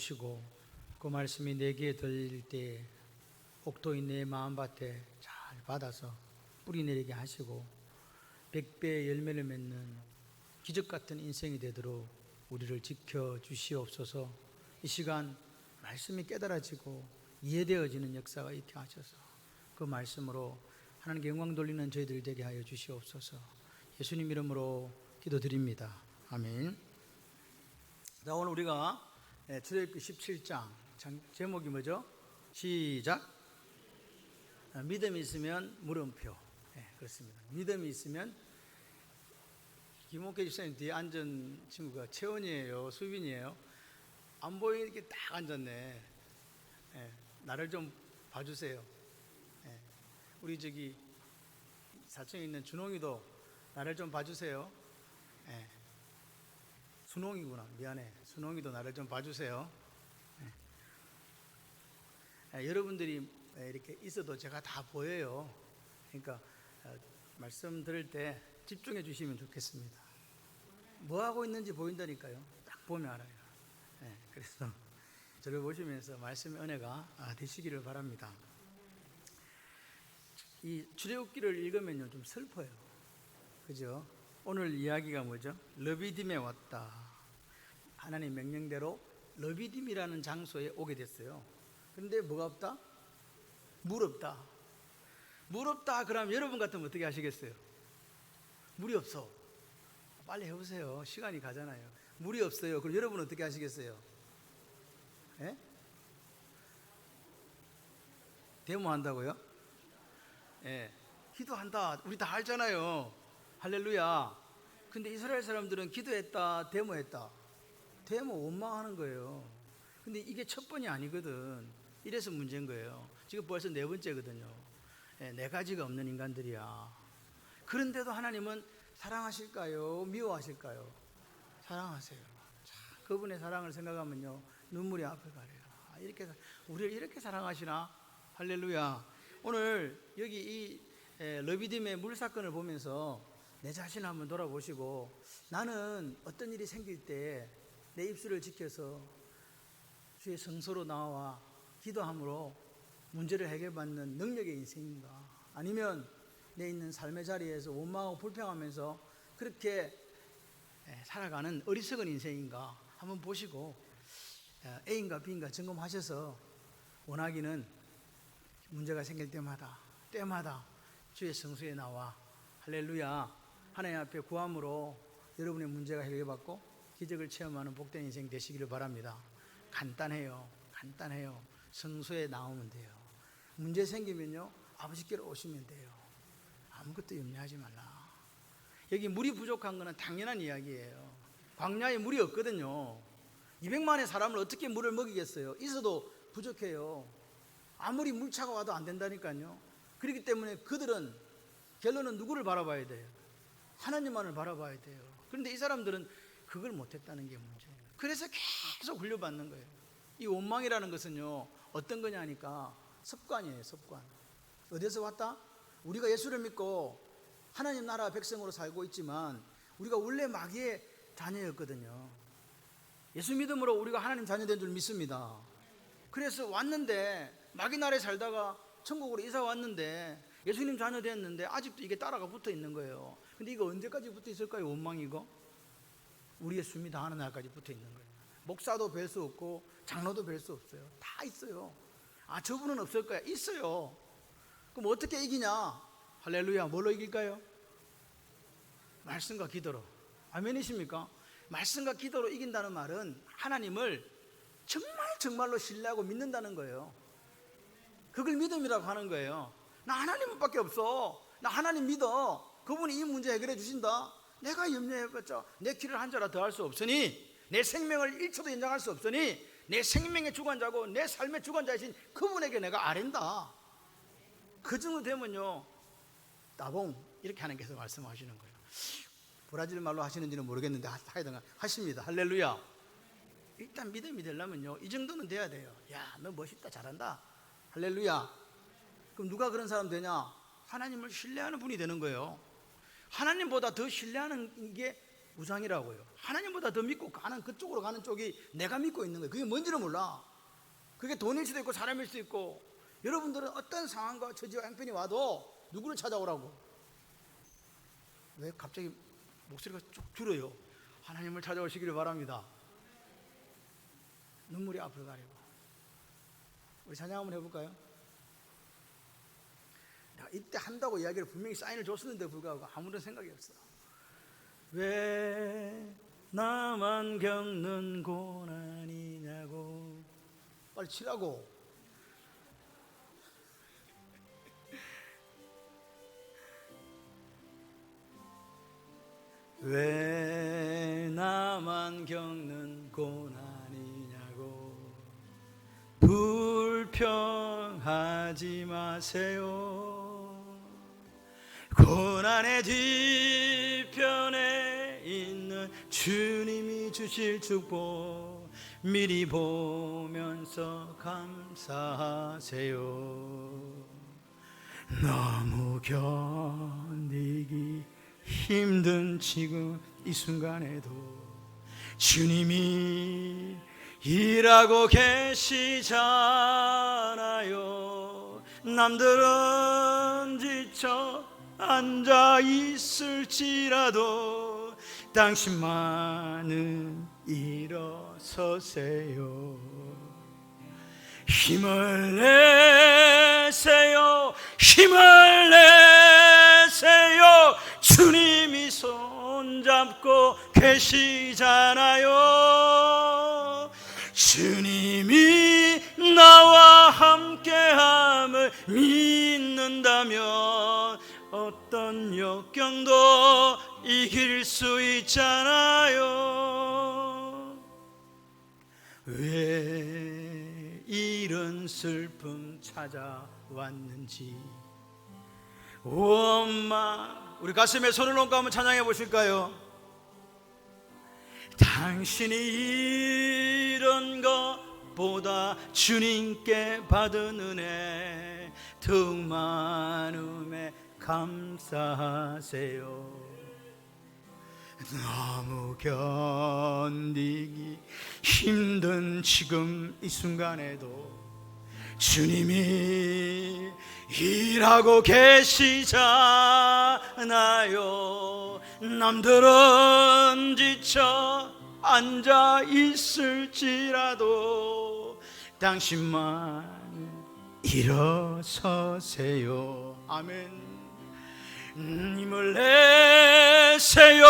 주시고 그 말씀이 내 귀에 들릴 때 옥토인 내 마음밭에 잘 받아서 뿌리 내리게 하시고 100배의 열매를 맺는 기적 같은 인생이 되도록 우리를 지켜 주시옵소서. 이 시간 말씀이 깨달아지고 이해되어지는 역사가 있게 하셔서 그 말씀으로 하나님께 영광 돌리는 저희들 되게 하여 주시옵소서. 예수님 이름으로 기도드립니다. 아멘. 자, 오늘 우리가 출애굽기 17장 제목이 뭐죠? 시작. 믿음이 있으면 물음표. 그렇습니다. 믿음이 있으면. 김옥회 집사님 뒤에 앉은 친구가 채원이에요? 수빈이에요? 안 보이게 딱 앉았네. 나를 좀 봐주세요. 우리 저기 4층에 있는 준홍이도 나를 좀 봐주세요. 순홍이구나. 미안해. 순홍이도 나를 좀 봐주세요. 여러분들이 이렇게 있어도 제가 다 보여요. 그러니까 말씀 들을 때 집중해 주시면 좋겠습니다. 뭐 하고 있는지 보인다니까요. 딱 보면 알아요. 그래서 저를 보시면서 말씀의 은혜가 되시기를 바랍니다. 이 출애굽기를 읽으면요 좀 슬퍼요. 그죠? 오늘 이야기가 뭐죠? 르비딤에 왔다. 하나님 명령대로 르비딤이라는 장소에 오게 됐어요. 그런데 뭐가 없다? 물 없다. 물 없다 그러면 여러분 같으면 어떻게 하시겠어요? 물이 없어. 빨리 해보세요. 시간이 가잖아요. 물이 없어요. 그럼 여러분 어떻게 하시겠어요? 데모한다고요? 기도한다. 우리 다 알잖아요. 할렐루야. 근데 이스라엘 사람들은 기도했다, 데모했다. 데모 원망하는 거예요. 근데 이게 첫 번이 아니거든. 이래서 문제인 거예요. 지금 벌써 네 번째거든요. 네 가지가 없는 인간들이야. 그런데도 하나님은 사랑하실까요? 미워하실까요? 사랑하세요. 자, 그분의 사랑을 생각하면요 눈물이 앞을 가려요. 이렇게 우리를 이렇게 사랑하시나? 할렐루야. 오늘 여기 이 르비딤의 물 사건을 보면서 내 자신을 한번 돌아보시고, 나는 어떤 일이 생길 때 내 입술을 지켜서 주의 성소로 나와 기도함으로 문제를 해결받는 능력의 인생인가, 아니면 내 있는 삶의 자리에서 원망하고 불평하면서 그렇게 살아가는 어리석은 인생인가 한번 보시고 A인가 B인가 점검하셔서 원하기는 문제가 생길 때마다 주의 성소에 나와 할렐루야 하나님 앞에 구함으로 여러분의 문제가 해결받고 기적을 체험하는 복된 인생 되시기를 바랍니다. 간단해요. 성소에 나오면 돼요. 문제 생기면요 아버지께로 오시면 돼요. 아무것도 염려하지 말라. 여기 물이 부족한 것은 당연한 이야기예요. 광야에 물이 없거든요. 200만의 사람을 어떻게 물을 먹이겠어요? 있어도 부족해요. 아무리 물차가 와도 안 된다니까요. 그렇기 때문에 그들은 결론은 누구를 바라봐야 돼요? 하나님만을 바라봐야 돼요. 그런데 이 사람들은 그걸 못했다는 게 문제예요. 그래서 계속 훈련받는 거예요. 이 원망이라는 것은요 어떤 거냐 하니까 습관이에요. 습관. 어디서 왔다? 우리가 예수를 믿고 하나님 나라 백성으로 살고 있지만 우리가 원래 마귀의 자녀였거든요. 예수 믿음으로 우리가 하나님 자녀된 줄 믿습니다. 그래서 왔는데 마귀 나라에 살다가 천국으로 이사 왔는데 예수님 자녀 됐는데 아직도 이게 따라가 붙어 있는 거예요. 근데 이거 언제까지 붙어 있을까요? 원망이고 우리의 숨이 다하는 날까지 붙어 있는 거예요. 목사도 뵐 수 없고 장로도 뵐 수 없어요. 다 있어요. 저분은 없을 거야. 있어요. 그럼 어떻게 이기냐? 할렐루야. 뭘로 이길까요? 말씀과 기도로. 아멘이십니까? 말씀과 기도로 이긴다는 말은 하나님을 정말로 신뢰하고 믿는다는 거예요. 그걸 믿음이라고 하는 거예요. 나 하나님밖에 없어. 나 하나님 믿어. 그분이 이 문제 해결해 주신다. 내가 염려해봤자 내 길을 한 자라 더 할 수 없으니, 내 생명을 1초도 연장할 수 없으니, 내 생명의 주관자고 내 삶의 주관자이신 그분에게 내가 아랜다. 그 정도 되면요 따봉 이렇게 하나님께서 말씀하시는 거예요. 브라질 말로 하시는지는 모르겠는데 하여튼 하십니다. 할렐루야. 일단 믿음이 되려면요 이 정도는 돼야 돼요. 야, 너 멋있다, 잘한다. 할렐루야. 그럼 누가 그런 사람 되냐? 하나님을 신뢰하는 분이 되는 거예요. 하나님보다 더 신뢰하는 게 우상이라고요. 하나님보다 더 믿고 가는 그쪽으로 가는 쪽이 내가 믿고 있는 거예요. 그게 뭔지는 몰라. 그게 돈일 수도 있고 사람일 수도 있고. 여러분들은 어떤 상황과 처지와 형편이 와도 누구를 찾아오라고? 왜 갑자기 목소리가 쭉 줄어요? 하나님을 찾아오시기를 바랍니다. 눈물이 앞을 가리고. 우리 찬양 한번 해볼까요? 내가 이때 한다고 이야기를 분명히 사인을 줬었는데 불구하고 아무런 생각이 없어. 왜 나만 겪는 고난이냐고. 빨리 치라고. 왜 나만 겪는 고난이냐고. 불평하지 마세요. 고난의 뒤편에 있는 주님이 주실 축복 미리 보면서 감사하세요. 너무 견디기 힘든 지금 이 순간에도 주님이 일하고 계시잖아요. 남들은 지쳐 앉아 있을지라도 당신만은 일어서세요. 힘을 내세요. 힘을 내세요. 주님이 손잡고 계시잖아요. 주님이 나와 함께함을 믿는다면 어떤 역경도 이길 수 있잖아요. 왜 이런 슬픔 찾아왔는지. 오 엄마, 우리 가슴에 손을 얹고 한번 찬양해 보실까요? 당신이 이런 것보다 주님께 받은 은혜 더욱 많음에 감사하세요. 너무 견디기 힘든 지금 이 순간에도 주님이 일하고 계시잖아요. 남들은 지쳐 앉아 있을지라도 당신만 일어서세요. 아멘. 힘을 내세요.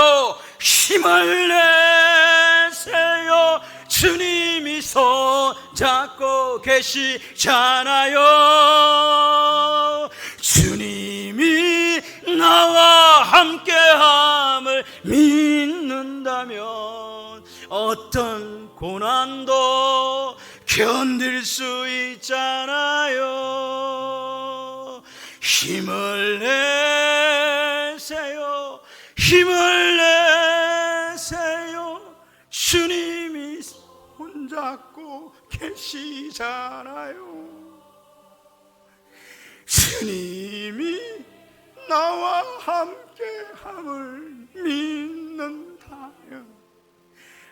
힘을 내세요. 주님이 손잡고 계시잖아요. 주님이 나와 함께함을 믿는다면 어떤 고난도 견딜 수 있잖아요. 힘을 내세요. 힘을 내세요. 주님이 손잡고 계시잖아요. 주님이 나와 함께함을 믿는다면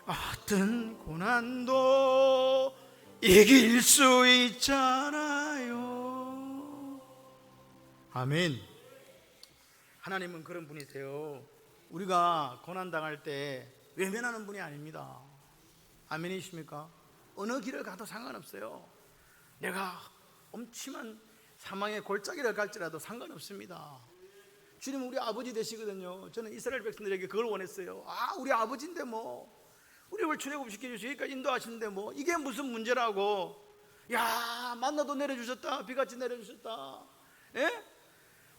어떤 고난도 이길 수 있잖아요. 아멘. 하나님은 그런 분이세요. 우리가 고난당할 때 외면하는 분이 아닙니다. 아멘이십니까? 어느 길을 가도 상관없어요. 내가 엄침한 사망의 골짜기를 갈지라도 상관없습니다. 주님은 우리 아버지 되시거든요. 저는 이스라엘 백성들에게 그걸 원했어요. 우리 아버지인데 뭐 우리를 출애굽시켜주시고 여기까지 인도하시는데 뭐 이게 무슨 문제라고. 야, 만나도 내려주셨다. 비같이 내려주셨다. 예?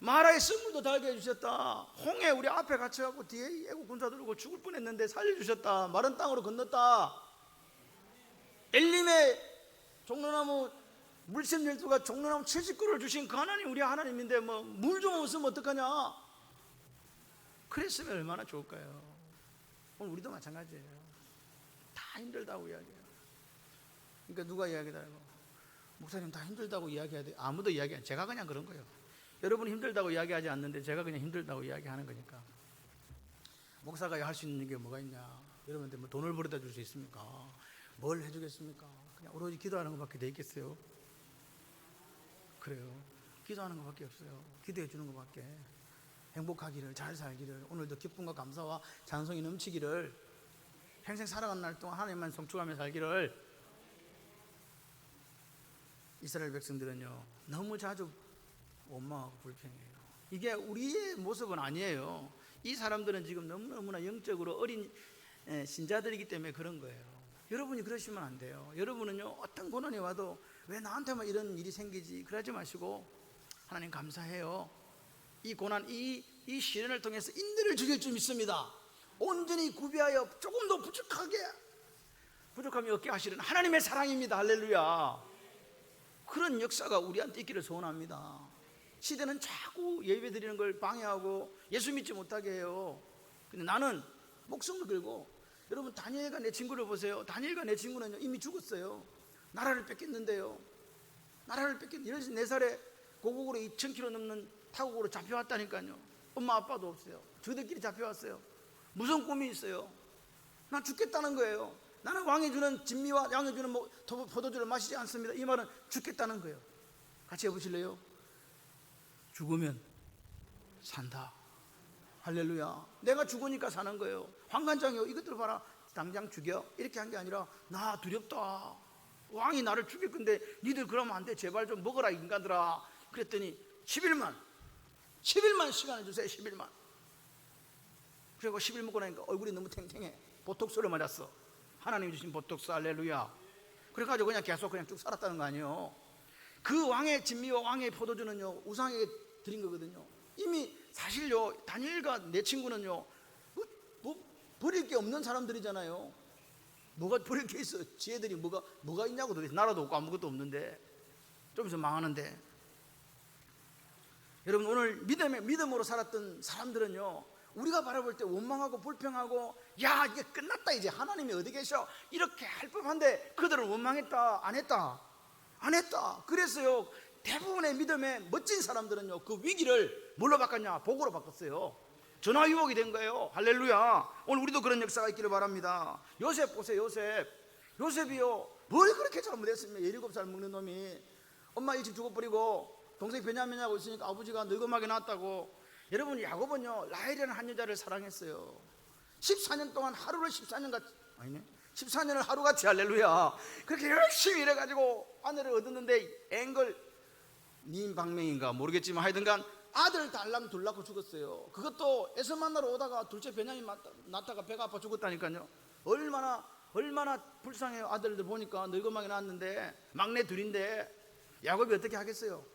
마라의 쓴물도 달게 해주셨다. 홍해 우리 앞에 갇혀갖고 뒤에 애국 군사 들고 죽을 뻔했는데 살려주셨다. 마른 땅으로 건넜다. 엘림의 종려나무 물샘 12가 종려나무 70그루를 주신 그 하나님 우리 하나님인데 뭐 물 좀 없으면 어떡하냐. 그랬으면 얼마나 좋을까요? 오늘 우리도 마찬가지예요. 다 힘들다고 이야기해요. 그러니까 누가 이야기하고 목사님 다 힘들다고 이야기해야 돼. 아무도 이야기 안 해요. 제가 그냥 그런 거예요. 여러분 힘들다고 이야기하지 않는데 제가 그냥 힘들다고 이야기하는 거니까. 목사가 할 수 있는 게 뭐가 있냐? 여러분한테 뭐 돈을 벌어다 줄 수 있습니까? 뭘 해주겠습니까? 그냥 오로지 기도하는 것밖에 돼 있겠어요? 그래요. 기도하는 것밖에 없어요. 기도해 주는 것밖에. 행복하기를, 잘 살기를, 오늘도 기쁨과 감사와 찬송이 넘치기를, 평생 살아가는 날 동안 하나님만 성축하며 살기를. 이스라엘 백성들은요 너무 자주 원망하고 불평해요. 이게 우리의 모습은 아니에요. 이 사람들은 지금 너무나 영적으로 어린 신자들이기 때문에 그런 거예요. 여러분이 그러시면 안 돼요. 여러분은요 어떤 고난이 와도 왜 나한테만 이런 일이 생기지 그러지 마시고, 하나님 감사해요. 이 고난, 이 시련을 통해서 인내를 주실 줄 믿습니다. 온전히 구비하여 조금 더 부족함이 없게 하시는 하나님의 사랑입니다. 할렐루야. 그런 역사가 우리한테 있기를 소원합니다. 시대는 자꾸 예배 드리는 걸 방해하고 예수 믿지 못하게 해요. 근데 나는 목숨을 걸고, 여러분 다니엘과 내 친구를 보세요. 다니엘과 내 친구는 이미 죽었어요. 나라를 뺏겼는데요. 나라를 뺏겼 14살에 고국으로 2000km 넘는 타국으로 잡혀왔다니까요. 엄마 아빠도 없어요. 저들끼리 잡혀왔어요. 무슨 꿈이 있어요? 난 죽겠다는 거예요. 나는 왕이 주는 진미와 양이 주는 포도주를 마시지 않습니다. 이 말은 죽겠다는 거예요. 같이 해보실래요? 죽으면 산다. 할렐루야. 내가 죽으니까 사는 거예요. 황관장이요, 이것들 봐라, 당장 죽여, 이렇게 한 게 아니라 나 두렵다. 왕이 나를 죽일 건데 니들 그러면 안 돼. 제발 좀 먹어라 인간들아. 그랬더니 11만 시간을 주세요. 11만. 그리고 10일 먹고 나니까 얼굴이 너무 탱탱해. 보톡스를 맞았어. 하나님 주신 보톡스. 할렐루야. 그래가지고 그냥 계속 그냥 쭉 살았다는 거 아니에요. 그 왕의 진미와 왕의 포도주는요 우상에게 드린 거거든요. 이미 사실요 다니엘과 내 친구는요 뭐 버릴 게 없는 사람들이잖아요. 뭐가 버릴 게 있어? 지혜들이 뭐가 있냐고. 도대체 나라도 없고 아무것도 없는데, 좀 있으면 망하는데. 여러분 오늘 믿음으로 살았던 사람들은요 우리가 바라볼 때 원망하고 불평하고, 야 이게 끝났다 이제 하나님이 어디 계셔 이렇게 할 법한데, 그들은 원망했다? 안 했다? 안 했다. 그래서요 대부분의 믿음의 멋진 사람들은요 그 위기를 뭘로 바꿨냐? 복으로 바꿨어요. 전화 유혹이 된 거예요. 할렐루야. 오늘 우리도 그런 역사가 있기를 바랍니다. 요셉 보세요. 요셉이요 뭘 그렇게 잘못했습니까? 17살 먹는 놈이 엄마 일찍 죽어버리고 동생 베냐민하고 있으니까 아버지가 늙음하게 낳았다고. 여러분 야곱은요 라헬이라는 한 여자를 사랑했어요. 14년 동안 하루를 14년을 하루같이, 할렐루야, 그렇게 열심히 일해가지고 아내를 얻었는데 앵글 님방명인가 모르겠지만 하여튼간 아들 달랑 둘 낳고 죽었어요. 그것도 에서 만나러 오다가 둘째 베냐민 낳다가 배가 아파 죽었다니까요. 얼마나 불쌍해요. 아들들 보니까 늙음하게 낳았는데 막내 둘인데 야곱이 어떻게 하겠어요?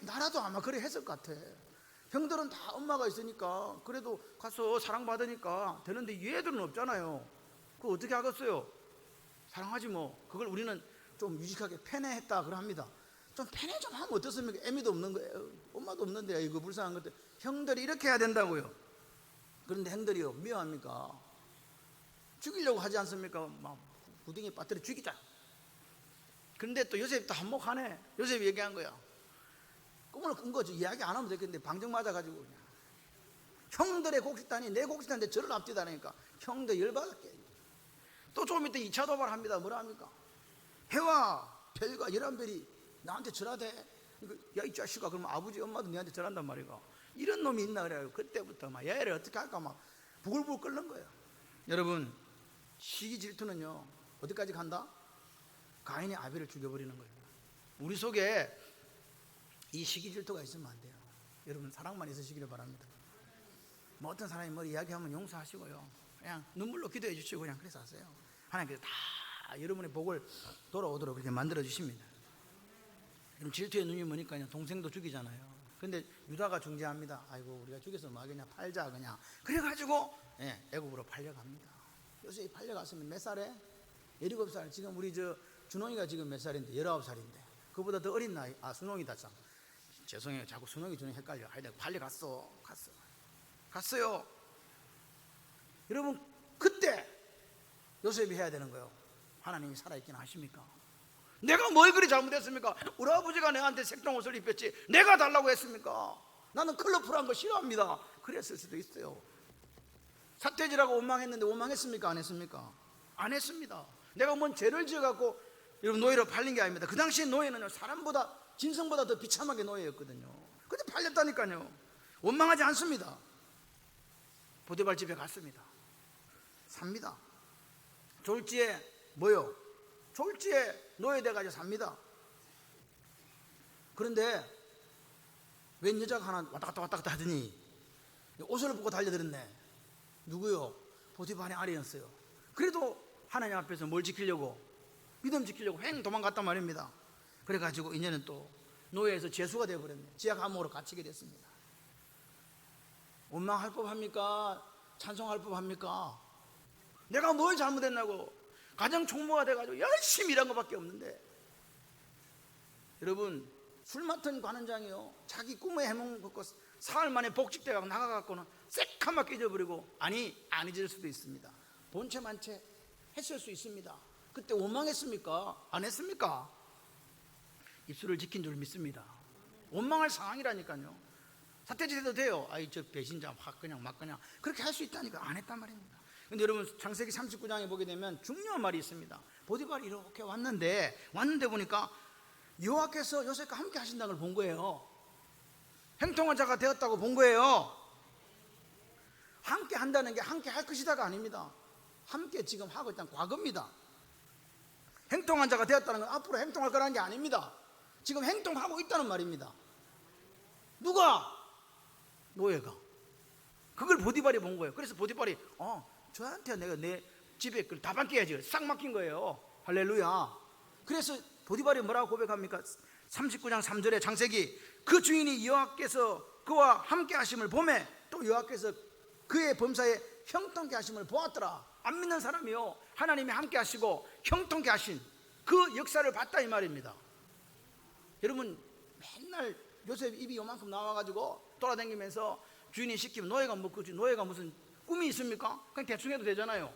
나라도 아마 그래 했을 것 같아. 형들은 다 엄마가 있으니까 그래도 가서 사랑받으니까 되는데 얘들은 없잖아요. 그거 어떻게 하겠어요? 사랑하지 뭐. 그걸 우리는 좀 유식하게 편애했다 그럽니다. 좀 편애 좀 하면 어떻습니까? 애미도 없는 거예요. 엄마도 없는데 이거 불쌍한 것들. 형들이 이렇게 해야 된다고요. 그런데 형들이요 미워합니까? 죽이려고 하지 않습니까? 막 구덩이에 빠뜨려 죽이자. 그런데 또 요셉이 또 한몫하네. 요셉이 얘기한 거야. 꿈을 꾼 거죠. 이야기 안 하면 되겠는데 방정 맞아가지고 그냥. 형들의 곡식단이 내 곡식단인데 저를 앞뒤다니까 형들 열받았게. 또 조금 이따 2차 도발합니다. 뭐라 합니까? 해와 별과 11별이 나한테 절하대. 야 이 자식아, 그러면 아버지 엄마도 너한테 절한단 말이가. 이런 놈이 있나 그래요. 그때부터 막 얘를 어떻게 할까 막 부글부글 끓는 거예요. 여러분 시기 질투는요 어디까지 간다? 가인이 아벨을 죽여버리는 거예요. 우리 속에 이 시기 질투가 있으면 안 돼요. 여러분 사랑만 있으시기를 바랍니다. 뭐 어떤 사람이 뭐 이야기하면 용서하시고요, 그냥 눈물로 기도해 주시고 그냥 그래서 하세요. 하나님께서 다 여러분의 복을 돌아오도록 그렇게 만들어 주십니다. 그럼 질투의 눈이 뭐니까 동생도 죽이잖아요. 근데 유다가 중재합니다. 아이고 우리가 죽여서 뭐 하겠냐, 팔자 그냥. 그래가지고 애굽으로 팔려갑니다. 요셉이 팔려갔으면 몇 살에? 17살. 지금 우리 준홍이가 지금 몇 살인데? 19살인데 그보다 더 어린 나이. 순홍이다 참. 죄송해요, 자꾸 순홍이 준홍이 헷갈려. 하여튼 갔어요. 여러분 그때 요셉이 해야 되는 거예요. 하나님이 살아있긴 하십니까? 내가 뭘 그리 잘못했습니까? 우리 아버지가 내한테 색동 옷을 입혔지 내가 달라고 했습니까? 나는 컬러풀한 거 싫어합니다. 그랬을 수도 있어요. 삿돼지라고 원망했는데 원망했습니까? 안 했습니까? 안 했습니다. 내가 뭔 죄를 지어갖고 여러분 노예로 팔린 게 아닙니다. 그 당시에 노예는 사람보다 짐승보다 더 비참하게 노예였거든요. 근데 팔렸다니까요. 원망하지 않습니다. 보디발 집에 갔습니다. 삽니다. 졸지에 뭐요? 졸지에 노예돼가지고 삽니다. 그런데 웬 여자가 하나 왔다 갔다 하더니 옷을 벗고 달려들었네. 누구요? 보디발의 아내였어요. 그래도 하나님 앞에서 뭘 지키려고? 믿음 지키려고 횡 도망갔단 말입니다. 그래가지고 이제는 또 노예에서 죄수가 되어버렸네. 지하 감옥으로 갇히게 됐습니다. 원망할 법합니까? 찬송할 법합니까? 내가 뭘 잘못했나고 가정 총무가 돼가지고 열심히 일한 것밖에 없는데, 여러분 술 맡은 관원장이요 자기 꿈에 해몽 걷고 사흘 만에 복직돼가고 나가갖고는 새카맣게 잊어버리고, 안 잊을 수도 있습니다. 본체 만체 했을 수 있습니다. 그때 원망했습니까? 안 했습니까? 입술을 지킨 줄 믿습니다. 원망할 상황이라니까요. 삿돼지 해도 돼요. 아이 저 배신자 확 그냥 막 그냥 그렇게 할 수 있다니까. 안 했단 말입니다. 근데 여러분 창세기 39장에 보게 되면 중요한 말이 있습니다. 보디발이 이렇게 왔는데 보니까 여호와께서 요셉과 함께 하신다는 걸 본 거예요. 행통한 자가 되었다고 본 거예요. 함께 한다는 게 함께 할 것이다가 아닙니다. 함께 지금 하고 있다는 과거입니다. 행통한 자가 되었다는 건 앞으로 행통할 거라는 게 아닙니다. 지금 행동하고 있다는 말입니다. 누가? 노예가. 그걸 보디발이 본 거예요. 그래서 보디발이 저한테 내가 내 집에 다 맡겨야지. 싹 맡긴 거예요. 할렐루야. 그래서 보디발이 뭐라고 고백합니까? 39장 3절에 창세기, 그 주인이 여호와께서 그와 함께 하심을 보매 또 여호와께서 그의 범사에 형통케 하심을 보았더라. 안 믿는 사람이요 하나님이 함께 하시고 형통케 하신 그 역사를 봤다 이 말입니다. 여러분 맨날 요셉 입이 요만큼 나와가지고 돌아다니면서 주인이 시키면 노예가 무슨 꿈이 있습니까? 그냥 대충 해도 되잖아요.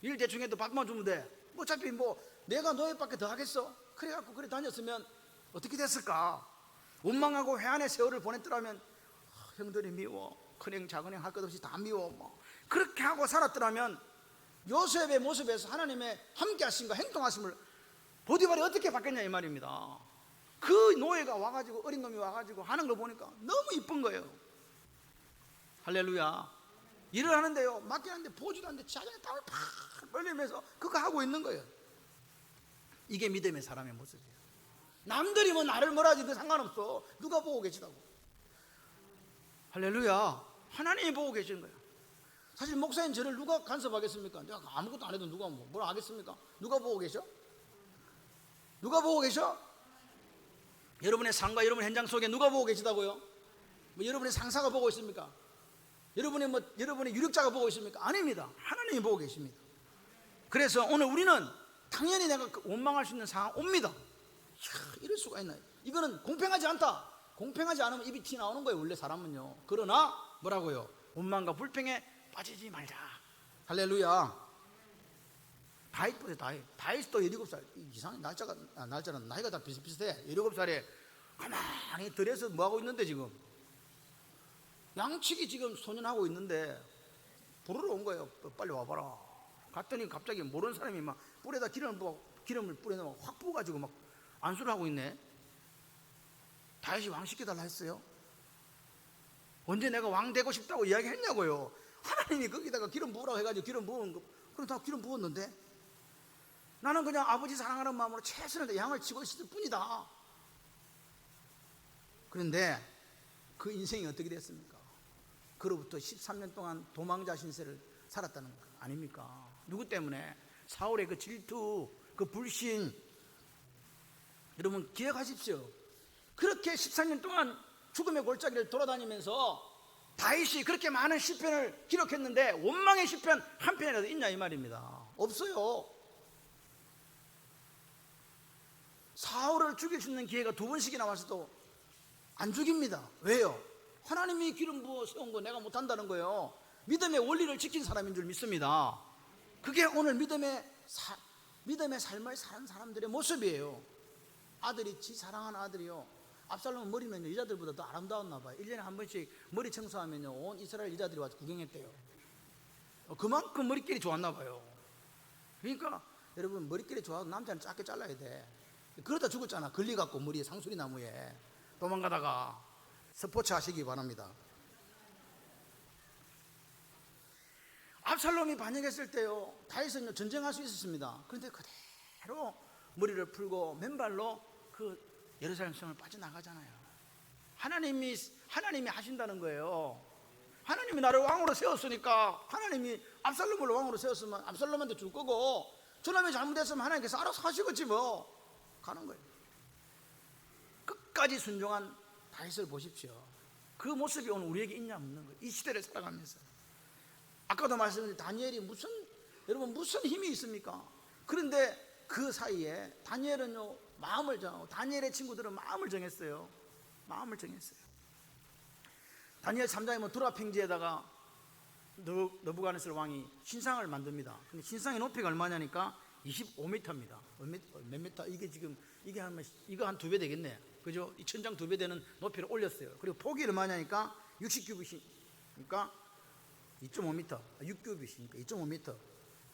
일 대충 해도 밥만 주면 돼. 어차피 뭐 내가 노예밖에 더 하겠어? 그래갖고 그래 다녔으면 어떻게 됐을까? 원망하고 회한의 세월을 보냈더라면 형들이 미워, 큰형 작은형 할 것 없이 다 미워, 뭐 그렇게 하고 살았더라면 요셉의 모습에서 하나님의 함께 하심과 행동하심을 보디발이 어떻게 받겠냐 이 말입니다. 그 노예가 와가지고 어린 놈이 와가지고 하는 걸 보니까 너무 이쁜 거예요. 할렐루야. 일을 하는데요 맡기는데 보지도 않는데 자기가 땀을 팍 흘리면서 그거 하고 있는 거예요. 이게 믿음의 사람의 모습이에요. 남들이 뭐 나를 뭐라 하지 상관없어. 누가 보고 계시다고. 할렐루야. 하나님이 보고 계시는 거예요. 사실 목사님 저를 누가 간섭하겠습니까? 내가 아무것도 안 해도 누가 뭐라 하겠습니까? 누가 보고 계셔? 누가 보고 계셔? 여러분의 삶과 여러분의 현장 속에 누가 보고 계시다고요? 뭐 여러분의 상사가 보고 있습니까? 여러분의 유력자가 보고 있습니까? 아닙니다. 하나님이 보고 계십니다. 그래서 오늘 우리는 당연히 내가 원망할 수 있는 상황 옵니다. 이럴 수가 있나요? 이거는 공평하지 않다. 공평하지 않으면 입이 튀 나오는 거예요 원래 사람은요. 그러나 뭐라고요? 원망과 불평에 빠지지 말자. 할렐루야. 다윗도 17살. 이상해. 날짜는 나이가 다 비슷비슷해. 17살에 가만히 들에서 뭐하고 있는데 지금 양치기 지금 소년하고 있는데 부르러 온 거예요. 빨리 와봐라. 갔더니 갑자기 모르는 사람이 막 뿔에다 기름을 뿌려서 확 부어가지고 막 안수를 하고 있네. 다윗이 왕 시켜달라 했어요? 언제 내가 왕 되고 싶다고 이야기했냐고요. 하나님이 거기다가 기름 부으라고 해가지고 기름 부은 거, 그럼 다 기름 부었는데 나는 그냥 아버지 사랑하는 마음으로 최선을 다해 양을 치고 있을 뿐이다. 그런데 그 인생이 어떻게 됐습니까? 그로부터 13년 동안 도망자 신세를 살았다는 거 아닙니까? 누구 때문에? 사울의 그 질투, 그 불신. 여러분 기억하십시오. 그렇게 14년 동안 죽음의 골짜기를 돌아다니면서 다윗이 그렇게 많은 시편을 기록했는데 원망의 시편 한 편이라도 있냐 이 말입니다. 없어요. 사울을 죽일 수 있는 기회가 2번씩이나 왔어도 안 죽입니다. 왜요? 하나님이 기름 부어 세운 거 내가 못한다는 거예요. 믿음의 원리를 지킨 사람인 줄 믿습니다. 그게 오늘 믿음의 삶을 사는 사람들의 모습이에요. 아들이 지 사랑하는 아들이요 압살롬 머리면요 여자들보다 더 아름다웠나 봐요. 1년에 한 번씩 머리 청소하면요 온 이스라엘 여자들이 와서 구경했대요. 그만큼 머리끼리 좋았나 봐요. 그러니까 여러분, 머리끼리 좋아도 남자는 짧게 잘라야 돼. 그러다 죽었잖아. 걸려갖고 머리에 상수리 나무에 도망가다가. 스포츠 하시기 바랍니다. 압살롬이 반역했을 때요, 다윗은 전쟁할 수 있었습니다. 그런데 그대로 머리를 풀고 맨발로 그 예루살렘 성을 빠져나가잖아요. 하나님이 하신다는 거예요. 하나님이 나를 왕으로 세웠으니까, 하나님이 압살롬을 왕으로 세웠으면 압살롬한테 줄 거고, 저놈이 잘못했으면 하나님께서 알아서 하시겠지 뭐. 가는 거예요. 끝까지 순종한 다윗을 보십시오. 그 모습이 오늘 우리에게 있냐 없는 거예요. 이 시대를 살아가면서. 아까도 말씀드린 다니엘이 여러분 무슨 힘이 있습니까? 그런데 그 사이에 다니엘은요, 마음을 정하고, 다니엘의 친구들은 마음을 정했어요. 마음을 정했어요. 다니엘 3장에 보면 두라팽지에다가 느부갓네살 왕이 신상을 만듭니다. 근데 신상의 높이가 얼마냐니까 25m입니다. 몇 미터? 이게 한 2배 되겠네. 그죠? 이 천장 2배 되는 높이를 올렸어요. 그리고 폭이 얼마냐니까 60규빗이니까 그러니까 2.5m, 6규빗이니까 2.5m,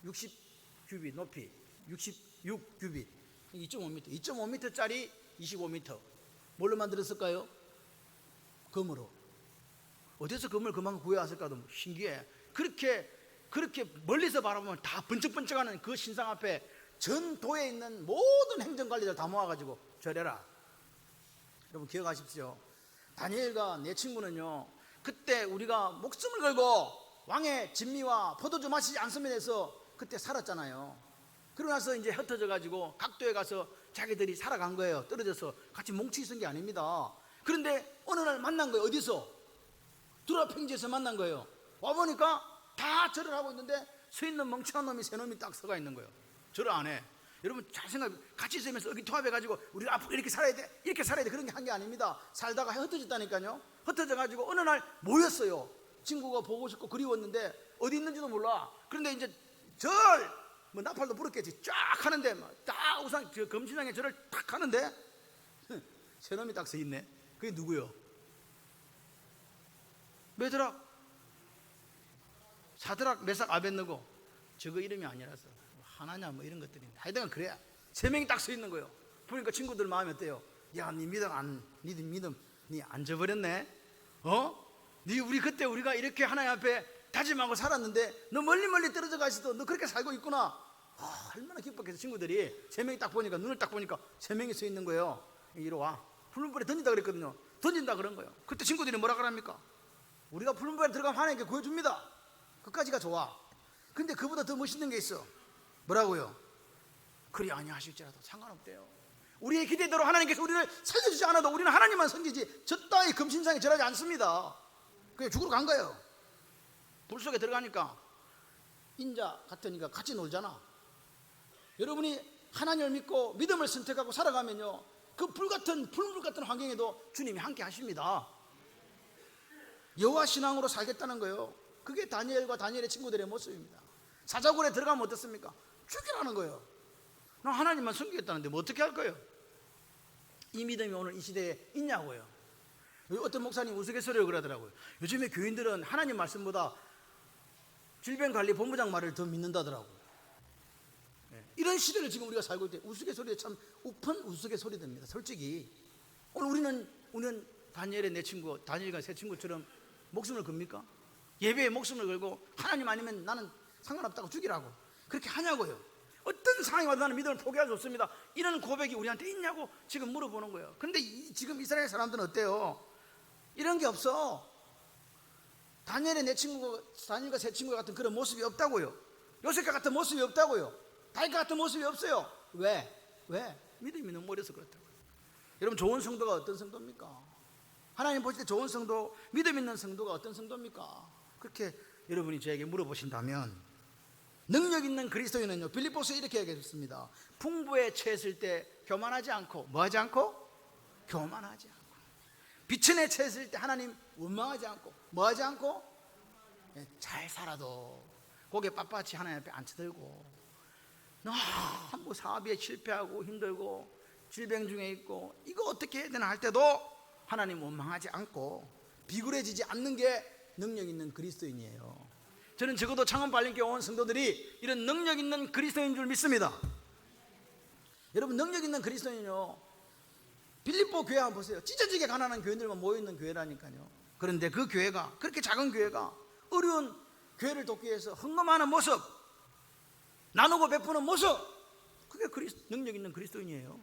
60규빗 높이, 66규빗, 2.5m, 2.5m짜리 25m. 뭘로 만들었을까요? 금으로. 어디서 금을 그만큼 구해왔을까도 신기해. 그렇게 멀리서 바라보면 다 번쩍번쩍하는 그 신상 앞에 전 도에 있는 모든 행정관리들 다 모아가지고 절해라. 여러분 기억하십시오. 다니엘과 내 친구는요, 그때 우리가 목숨을 걸고 왕의 진미와 포도주 마시지 않으면 해서 그때 살았잖아요. 그러고 나서 이제 흩어져 가지고 각도에 가서 자기들이 살아간 거예요. 떨어져서 같이 뭉치 있은 게 아닙니다. 그런데 어느 날 만난 거예요. 어디서? 두라팽지에서 만난 거예요. 와보니까 다 절을 하고 있는데 서 있는 멍청한 놈이 세 놈이 딱 서가 있는 거예요. 절을 안 해. 여러분 잘 생각해. 같이 있으면서 의기투합해가지고 우리가 앞으로 이렇게 살아야 돼, 이렇게 살아야 돼, 그런 게 한 게 아닙니다. 살다가 흩어졌다니까요. 흩어져가지고 어느 날 모였어요. 친구가 보고 싶고 그리웠는데 어디 있는지도 몰라. 그런데 이제 뭐 나팔도 불었겠지. 쫙 하는데 딱 우상 금신상에 절을 탁 하는데 세 놈이 딱 서 있네. 그게 누구요? 메드락, 사드락, 메삭, 아벳느고. 저거 이름이 아니라서 하나냐 뭐 이런 것들인데 하여튼 그래야 세 명이 딱 서 있는 거예요. 보니까 친구들 마음이 어때요? 야, 네 믿음 네 안 져버렸네. 우리 그때 우리가 이렇게 하나님 앞에 다짐하고 살았는데 너 멀리 떨어져 가시도 너 그렇게 살고 있구나. 얼마나 기뻤겠어. 친구들이 세 명이 딱 보니까, 눈을 딱 보니까 세 명이 서 있는 거예요. 이리 와. 푸른 불에 던진다 그랬거든요. 던진다 그런 거예요. 그때 친구들이 뭐라 그럽니까? 우리가 푸른 불에 들어가면 하나님께 구해줍니다. 그까지가 좋아. 근데 그보다 더 멋있는 게 있어. 뭐라고요? 그리 아니하실지라도 상관없대요. 우리의 기대대로 하나님께서 우리를 살려주지 않아도 우리는 하나님만 섬기지 저 따위 금신상에 절하지 않습니다. 그냥 죽으러 간 거예요. 불 속에 들어가니까 인자 같으니까 같이 놀잖아. 여러분이 하나님을 믿고 믿음을 선택하고 살아가면요, 그 불 같은 환경에도 주님이 함께 하십니다. 여호와 신앙으로 살겠다는 거예요. 그게 다니엘과 다니엘의 친구들의 모습입니다. 사자굴에 들어가면 어떻습니까? 죽이라는 거예요. 나 하나님만 섬기겠다는데 뭐 어떻게 할 거예요? 이 믿음이 오늘 이 시대에 있냐고요. 어떤 목사님 우스갯소리로 그러더라고요. 요즘에 교인들은 하나님 말씀보다 질병관리본부장 말을 더 믿는다더라고요. 이런 시대를 지금 우리가 살고 있대. 우스갯소리에 참 우픈 우스갯소리 됩니다. 솔직히 오늘 우리는 다니엘의 내 친구, 다니엘과 새 친구처럼 목숨을 겁니까? 예배에 목숨을 걸고 하나님 아니면 나는 상관없다고 죽이라고 그렇게 하냐고요. 어떤 상황이 와도 나는 믿음을 포기할 수 없습니다. 이런 고백이 우리한테 있냐고 지금 물어보는 거예요. 그런데 지금 이스라엘 사람들은 어때요? 이런 게 없어. 다니엘과 새 친구 같은 그런 모습이 없다고요. 요셉과 같은 모습이 없다고요. 다윗과 같은 모습이 없어요. 왜? 믿음이 너무 어려서 그렇다고요. 여러분, 좋은 성도가 어떤 성도입니까? 하나님 보실 때 좋은 성도, 믿음 있는 성도가 어떤 성도입니까? 그렇게 여러분이 저에게 물어보신다면, 능력 있는 그리스도인은요, 빌립보서에 이렇게 얘기했습니다. 풍부에 처했을 때 교만하지 않고, 뭐하지 않고? 교만하지 않고. 비천에 처했을 때 하나님 원망하지 않고, 뭐하지 않고? 잘 살아도 고개 빳빳이 하나님 앞에 앉혀들고, 너무 사업에 실패하고 힘들고 질병 중에 있고 이거 어떻게 해야 되나 할 때도 하나님 원망하지 않고 비굴해지지 않는 게 능력 있는 그리스도인이에요. 저는 적어도 창원발림교회 온 성도들이 이런 능력 있는 그리스도인인 줄 믿습니다. 여러분, 능력 있는 그리스도인은요, 빌립보 교회 한번 보세요. 찢어지게 가난한 교인들만 모여있는 교회라니까요. 그런데 그 교회가, 그렇게 작은 교회가 어려운 교회를 돕기 위해서 헌금하는 모습, 나누고 베푸는 모습, 그게 능력 있는 그리스도인이에요.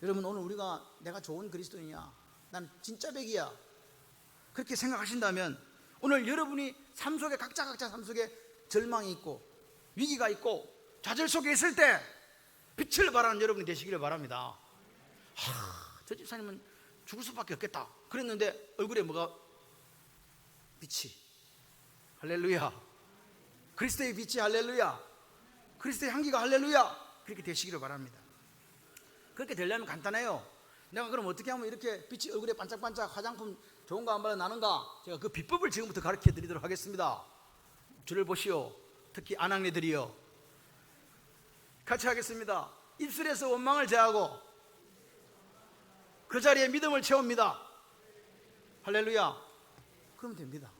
여러분, 오늘 우리가 내가 좋은 그리스도인이야, 난 진짜 백이야, 그렇게 생각하신다면 오늘 여러분이 삶 속에 각자 삶 속에 절망이 있고 위기가 있고 좌절 속에 있을 때 빛을 발하는 여러분이 되시기를 바랍니다. 저 집사님은 죽을 수밖에 없겠다 그랬는데 얼굴에 뭐가 빛이, 할렐루야, 그리스도의 빛이, 할렐루야, 그리스도의 향기가, 할렐루야, 그렇게 되시기를 바랍니다. 그렇게 되려면 간단해요. 내가 그럼 어떻게 하면 이렇게 빛이 얼굴에 반짝반짝 화장품 좋은 거 안 바르 나는가? 제가 그 비법을 지금부터 가르쳐 드리도록 하겠습니다. 줄을 보시오. 특히 아낙네들이요, 같이 하겠습니다. 입술에서 원망을 제하고 그 자리에 믿음을 채웁니다. 할렐루야. 그러면 됩니다.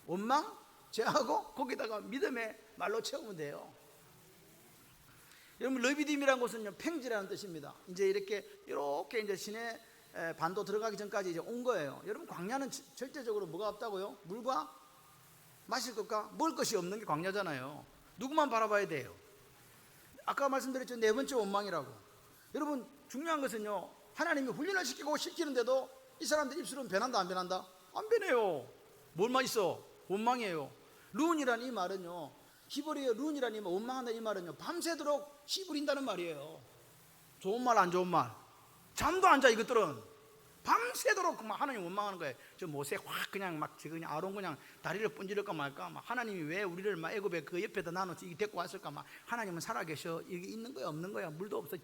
원망 제하고 거기다가 믿음의 말로 채우면 돼요. 여러분, 르비딤이라는 곳은요, 팽지라는 뜻입니다. 이제 이렇게 이제 시내 반도 들어가기 전까지 이제 온 거예요. 여러분, 광야는 절대적으로 뭐가 없다고요? 물과 마실 것과 먹을 것이 없는 게 광야잖아요. 누구만 바라봐야 돼요? 아까 말씀드렸죠, 네 번째 원망이라고. 여러분, 중요한 것은요, 하나님이 훈련을 시키고 시키는데도 이 사람들 입술은 변한다 안 변한다? 안 변해요. 뭘만 있어? 원망이에요. 룬이라는 이 말은요, 히브리어 룬이라는 이 말, 원망한다는 이 말은요, 밤새도록 씨 부린다는 말이에요. 좋은 말 안 좋은 말, 잠도 안 자. 이것들은 밤새도록 막 하나님 원망하는 거예요. 저 모세 확 그냥 막 그냥 아론 그냥 다리를 분지를까 말까, 막 하나님이 왜 우리를 막 애굽의 그 옆에다 나눠서 이게 데리고 왔을까, 막 하나님은 살아계셔, 이게 있는 거야 없는 거야, 물도 없어,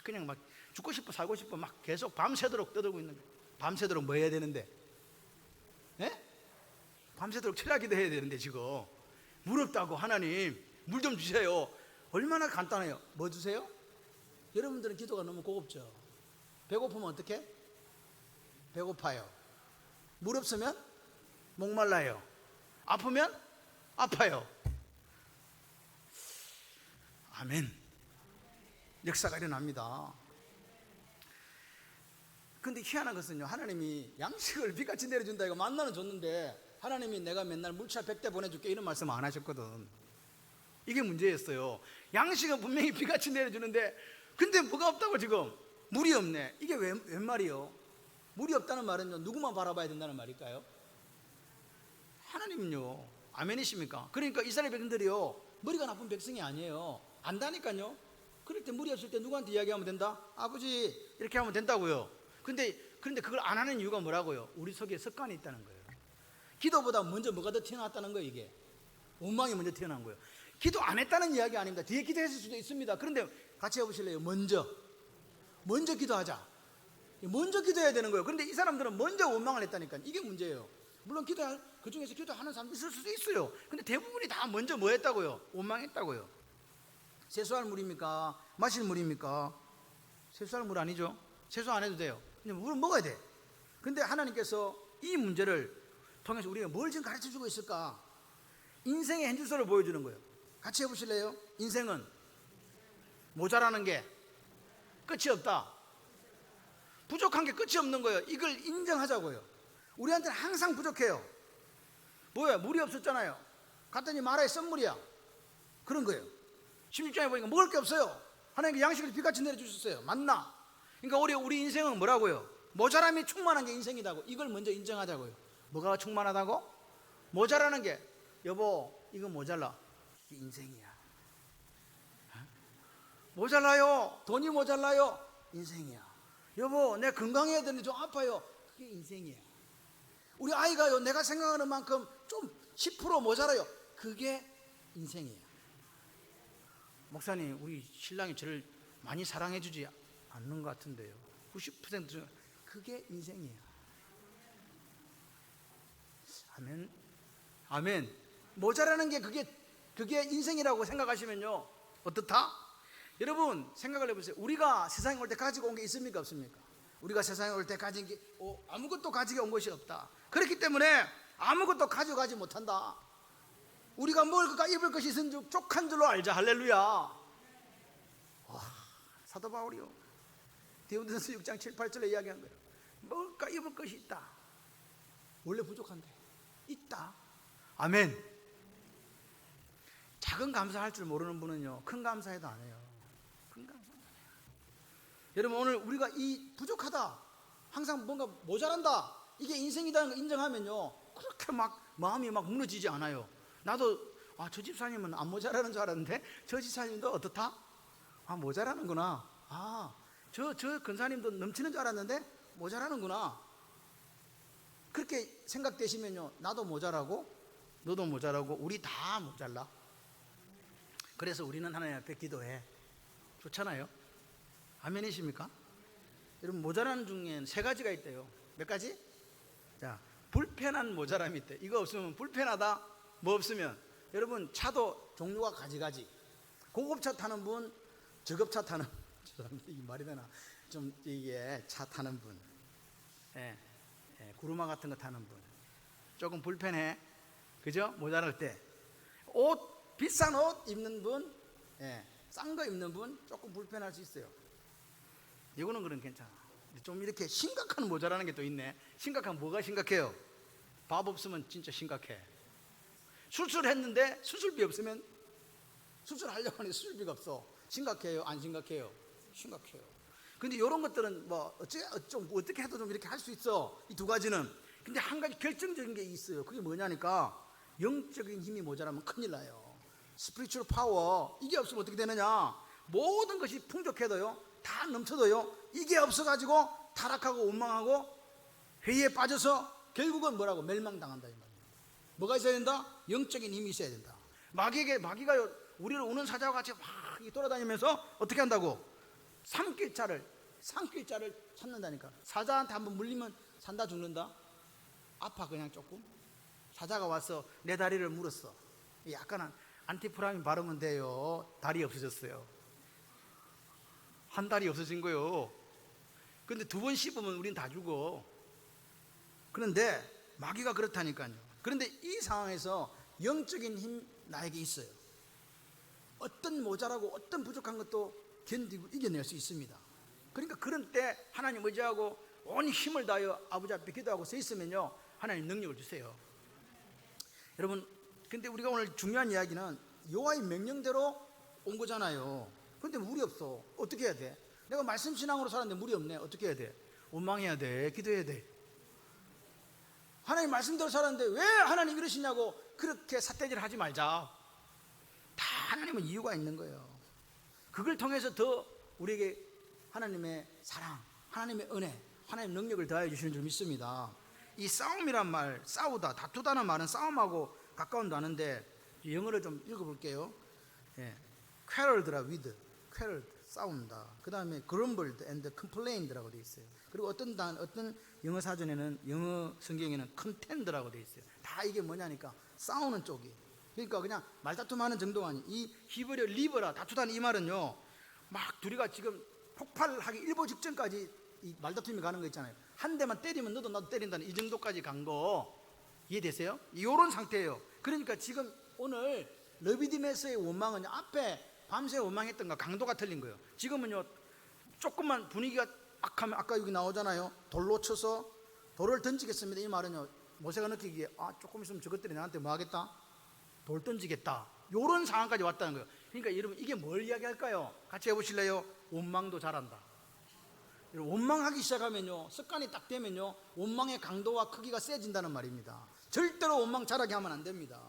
그냥 막 죽고 싶어 살고 싶어 막 계속 밤새도록 떠들고 있는 거예요. 밤새도록 뭐 해야 되는데? 예? 밤새도록 철야기도 해야 되는데 지금 물 없다고 하나님 물 좀 주세요. 얼마나 간단해요. 뭐 주세요? 여러분들은 기도가 너무 고급죠. 배고프면 어떻게? 배고파요. 물 없으면 목말라요. 아프면 아파요. 아멘. 역사가 일어납니다. 근데 희한한 것은요, 하나님이 양식을 비같이 내려준다 이거 만나는 줬는데 하나님이 내가 맨날 물차 100대 보내줄게 이런 말씀 안 하셨거든. 이게 문제였어요. 양식은 분명히 비같이 내려주는데 근데 뭐가 없다고 지금? 물이 없네. 이게 웬 말이요? 물이 없다는 말은요, 누구만 바라봐야 된다는 말일까요? 하나님은요. 아멘이십니까? 그러니까 이스라엘 백성들이요, 머리가 나쁜 백성이 아니에요. 안다니까요. 그럴 때 물이 없을 때 누구한테 이야기하면 된다? 아버지 이렇게 하면 된다고요. 그런데 그걸 안 하는 이유가 뭐라고요? 우리 속에 습관이 있다는 거예요. 기도보다 먼저 뭐가 더 튀어나왔다는 거예요. 이게 원망이 먼저 튀어나온 거예요. 기도 안 했다는 이야기 아닙니다. 뒤에 기도했을 수도 있습니다. 그런데 같이 해보실래요? 먼저 기도하자. 먼저 기도해야 되는 거예요. 그런데 이 사람들은 먼저 원망을 했다니까. 이게 문제예요. 물론 기도할, 그 중에서 기도하는 사람 있을 수도 있어요. 근데 대부분이 다 먼저 뭐 했다고요? 원망했다고요. 세수할 물입니까? 마실 물입니까? 세수할 물 아니죠? 세수 안 해도 돼요. 근데 물은 먹어야 돼. 근데 하나님께서 이 문제를 통해서 우리가 뭘 지금 가르쳐 주고 있을까? 인생의 현주소를 보여주는 거예요. 같이 해보실래요? 인생은 모자라는 게 끝이 없다. 부족한 게 끝이 없는 거예요. 이걸 인정하자고요. 우리한테는 항상 부족해요. 뭐야? 물이 없었잖아요. 갔더니 마라의 썬물이야. 그런 거예요. 16장에 보니까 먹을 게 없어요. 하나님께 양식을 비같이 내려주셨어요. 만나. 그러니까 우리 인생은 뭐라고요? 모자람이 충만한 게 인생이라고. 이걸 먼저 인정하자고요. 뭐가 충만하다고? 모자라는 게, 여보 이거 모자라. 이게 인생이야. 모자라요. 돈이 모자라요. 인생이야. 여보 내 건강해야 되는데 좀 아파요. 그게 인생이야. 우리 아이가요, 내가 생각하는 만큼 좀 10% 모자라요. 그게 인생이야. 목사님 우리 신랑이 저를 많이 사랑해 주지 않는 것 같은데요. 90% 중에 그게 인생이야. 아멘. 아멘. 모자라는 게 그게 인생이라고 생각하시면요, 어떻다? 여러분 생각을 해보세요. 우리가 세상에 올 때 가지고 온 게 있습니까 없습니까? 우리가 세상에 올 때 가진 게 아무것도 가지고 온 것이 없다. 그렇기 때문에 아무것도 가져가지 못한다. 우리가 먹을 것과 입을 것이 있은 줄 족한 줄로 알자. 할렐루야. 와, 사도 바울이요, 디모데전서 6장 7, 8절에 이야기한 거예요. 먹을 것과 입을 것이 있다. 원래 부족한데 있다. 아멘. 작은 감사할 줄 모르는 분은요, 큰 감사해도 안 해요. 큰 감사 안 해요. 여러분, 오늘 우리가 이 부족하다, 항상 뭔가 모자란다, 이게 인생이라는 걸 인정하면요, 그렇게 막 마음이 막 무너지지 않아요. 나도 저 집사님은 안 모자라는 줄 알았는데 저 집사님도 어떻다? 모자라는구나. 저 근사님도 넘치는 줄 알았는데 모자라는구나. 그렇게 생각되시면요, 나도 모자라고 너도 모자라고 우리 다 모자라. 그래서 우리는 하나님 앞에 기도해. 좋잖아요. 아멘이십니까? 여러분, 모자라는 중엔 세 가지가 있대요. 몇 가지? 자, 불편한 모자람이 있대. 이거 없으면 불편하다. 뭐 없으면, 여러분, 차도 종류가 가지가지. 고급차 타는 분, 저급차 타는, 죄송합니다, 이 말이 되나, 좀 이게 차 타는 분, 구루마 같은 거 타는 분, 조금 불편해, 그죠? 모자랄 때. 옷, 비싼 옷 입는 분, 싼 거 입는 분, 조금 불편할 수 있어요. 이거는 그럼 괜찮아. 좀 이렇게 심각한 모자라는 게 또 있네. 심각한, 뭐가 심각해요? 밥 없으면 진짜 심각해. 수술했는데 수술비 없으면, 수술하려고 하는데 수술비가 없어. 심각해요? 안 심각해요? 심각해요. 근데 이런 것들은 뭐 어떻게 해도 좀 이렇게 할 수 있어. 이 두 가지는. 근데 한 가지 결정적인 게 있어요. 그게 뭐냐니까, 영적인 힘이 모자라면 큰일 나요. 스피리추얼 파워, 이게 없으면 어떻게 되느냐, 모든 것이 풍족해도요, 다 넘쳐도요, 이게 없어가지고 타락하고 원망하고 회의에 빠져서 결국은 뭐라고? 멸망당한다, 이 말이에요. 뭐가 있어야 된다? 영적인 힘이 있어야 된다. 마귀가 우리를 우는 사자와 같이 막 돌아다니면서 어떻게 한다고? 산길자를 찾는다니까. 사자한테 한번 물리면 산다, 죽는다? 아파, 그냥 조금. 사자가 와서 내 다리를 물었어. 약간 안티프라민 바르면 돼요. 다리 없어졌어요. 한 다리 없어진 거요. 근데 두 번 씹으면 우린 다 죽어. 그런데 마귀가 그렇다니까요. 그런데 이 상황에서 영적인 힘 나에게 있어요. 어떤 모자라고 어떤 부족한 것도 견디고 이겨낼 수 있습니다. 그러니까 그런 때 하나님 의지하고 온 힘을 다하여 아버지 앞에 기도하고 서 있으면요, 하나님 능력을 주세요. 여러분, 근데 우리가 오늘 중요한 이야기는 여호와의 명령대로 온 거잖아요. 그런데 물이 없어. 어떻게 해야 돼? 내가 말씀 신앙으로 살았는데 물이 없네. 어떻게 해야 돼? 원망해야 돼? 기도해야 돼? 하나님 말씀대로 살았는데 왜 하나님 이러시냐고 그렇게 삿대질 하지 말자. 다 하나님은 이유가 있는 거예요. 그걸 통해서 더 우리에게 하나님의 사랑, 하나님의 은혜, 하나님의 능력을 더하여 주시는 줄 믿습니다. 이 싸움이란 말, 싸우다, 다투다는 말은 싸움하고 가까운 단어인데 영어를 좀 읽어볼게요. quarrel드라 with, quarreled, 싸운다. 그 다음에 grumbled and complained라고 되어 있어요. 그리고 어떤 영어 사전에는, 영어 성경에는 contend라고 되어 있어요. 다 이게 뭐냐니까 싸우는 쪽이. 그러니까 그냥 말다툼하는 정도가 아니. 이 히브리어 리버라, 다투다는 이 말은요, 막 둘이가 지금 폭발하기 일보 직전까지 이 말다툼이 가는 거 있잖아요. 한 대만 때리면 너도 나도 때린다는 이 정도까지 간 거 이해되세요? 이런 상태예요. 그러니까 지금 오늘 르비딤에서의 원망은 앞에 밤새 원망했던 거 강도가 틀린 거예요. 지금은요, 조금만 분위기가 악하면, 아까 여기 나오잖아요, 돌로 쳐서 돌을 던지겠습니다. 이 말은요, 모세가 느끼기에 조금 있으면 저것들이 나한테 뭐 하겠다? 돌 던지겠다. 요런 상황까지 왔다는 거예요. 그러니까 여러분, 이게 뭘 이야기할까요? 같이 해보실래요? 원망도 잘한다. 원망하기 시작하면요, 습관이 딱 되면요, 원망의 강도와 크기가 세진다는 말입니다. 절대로 원망 잘하게 하면 안 됩니다.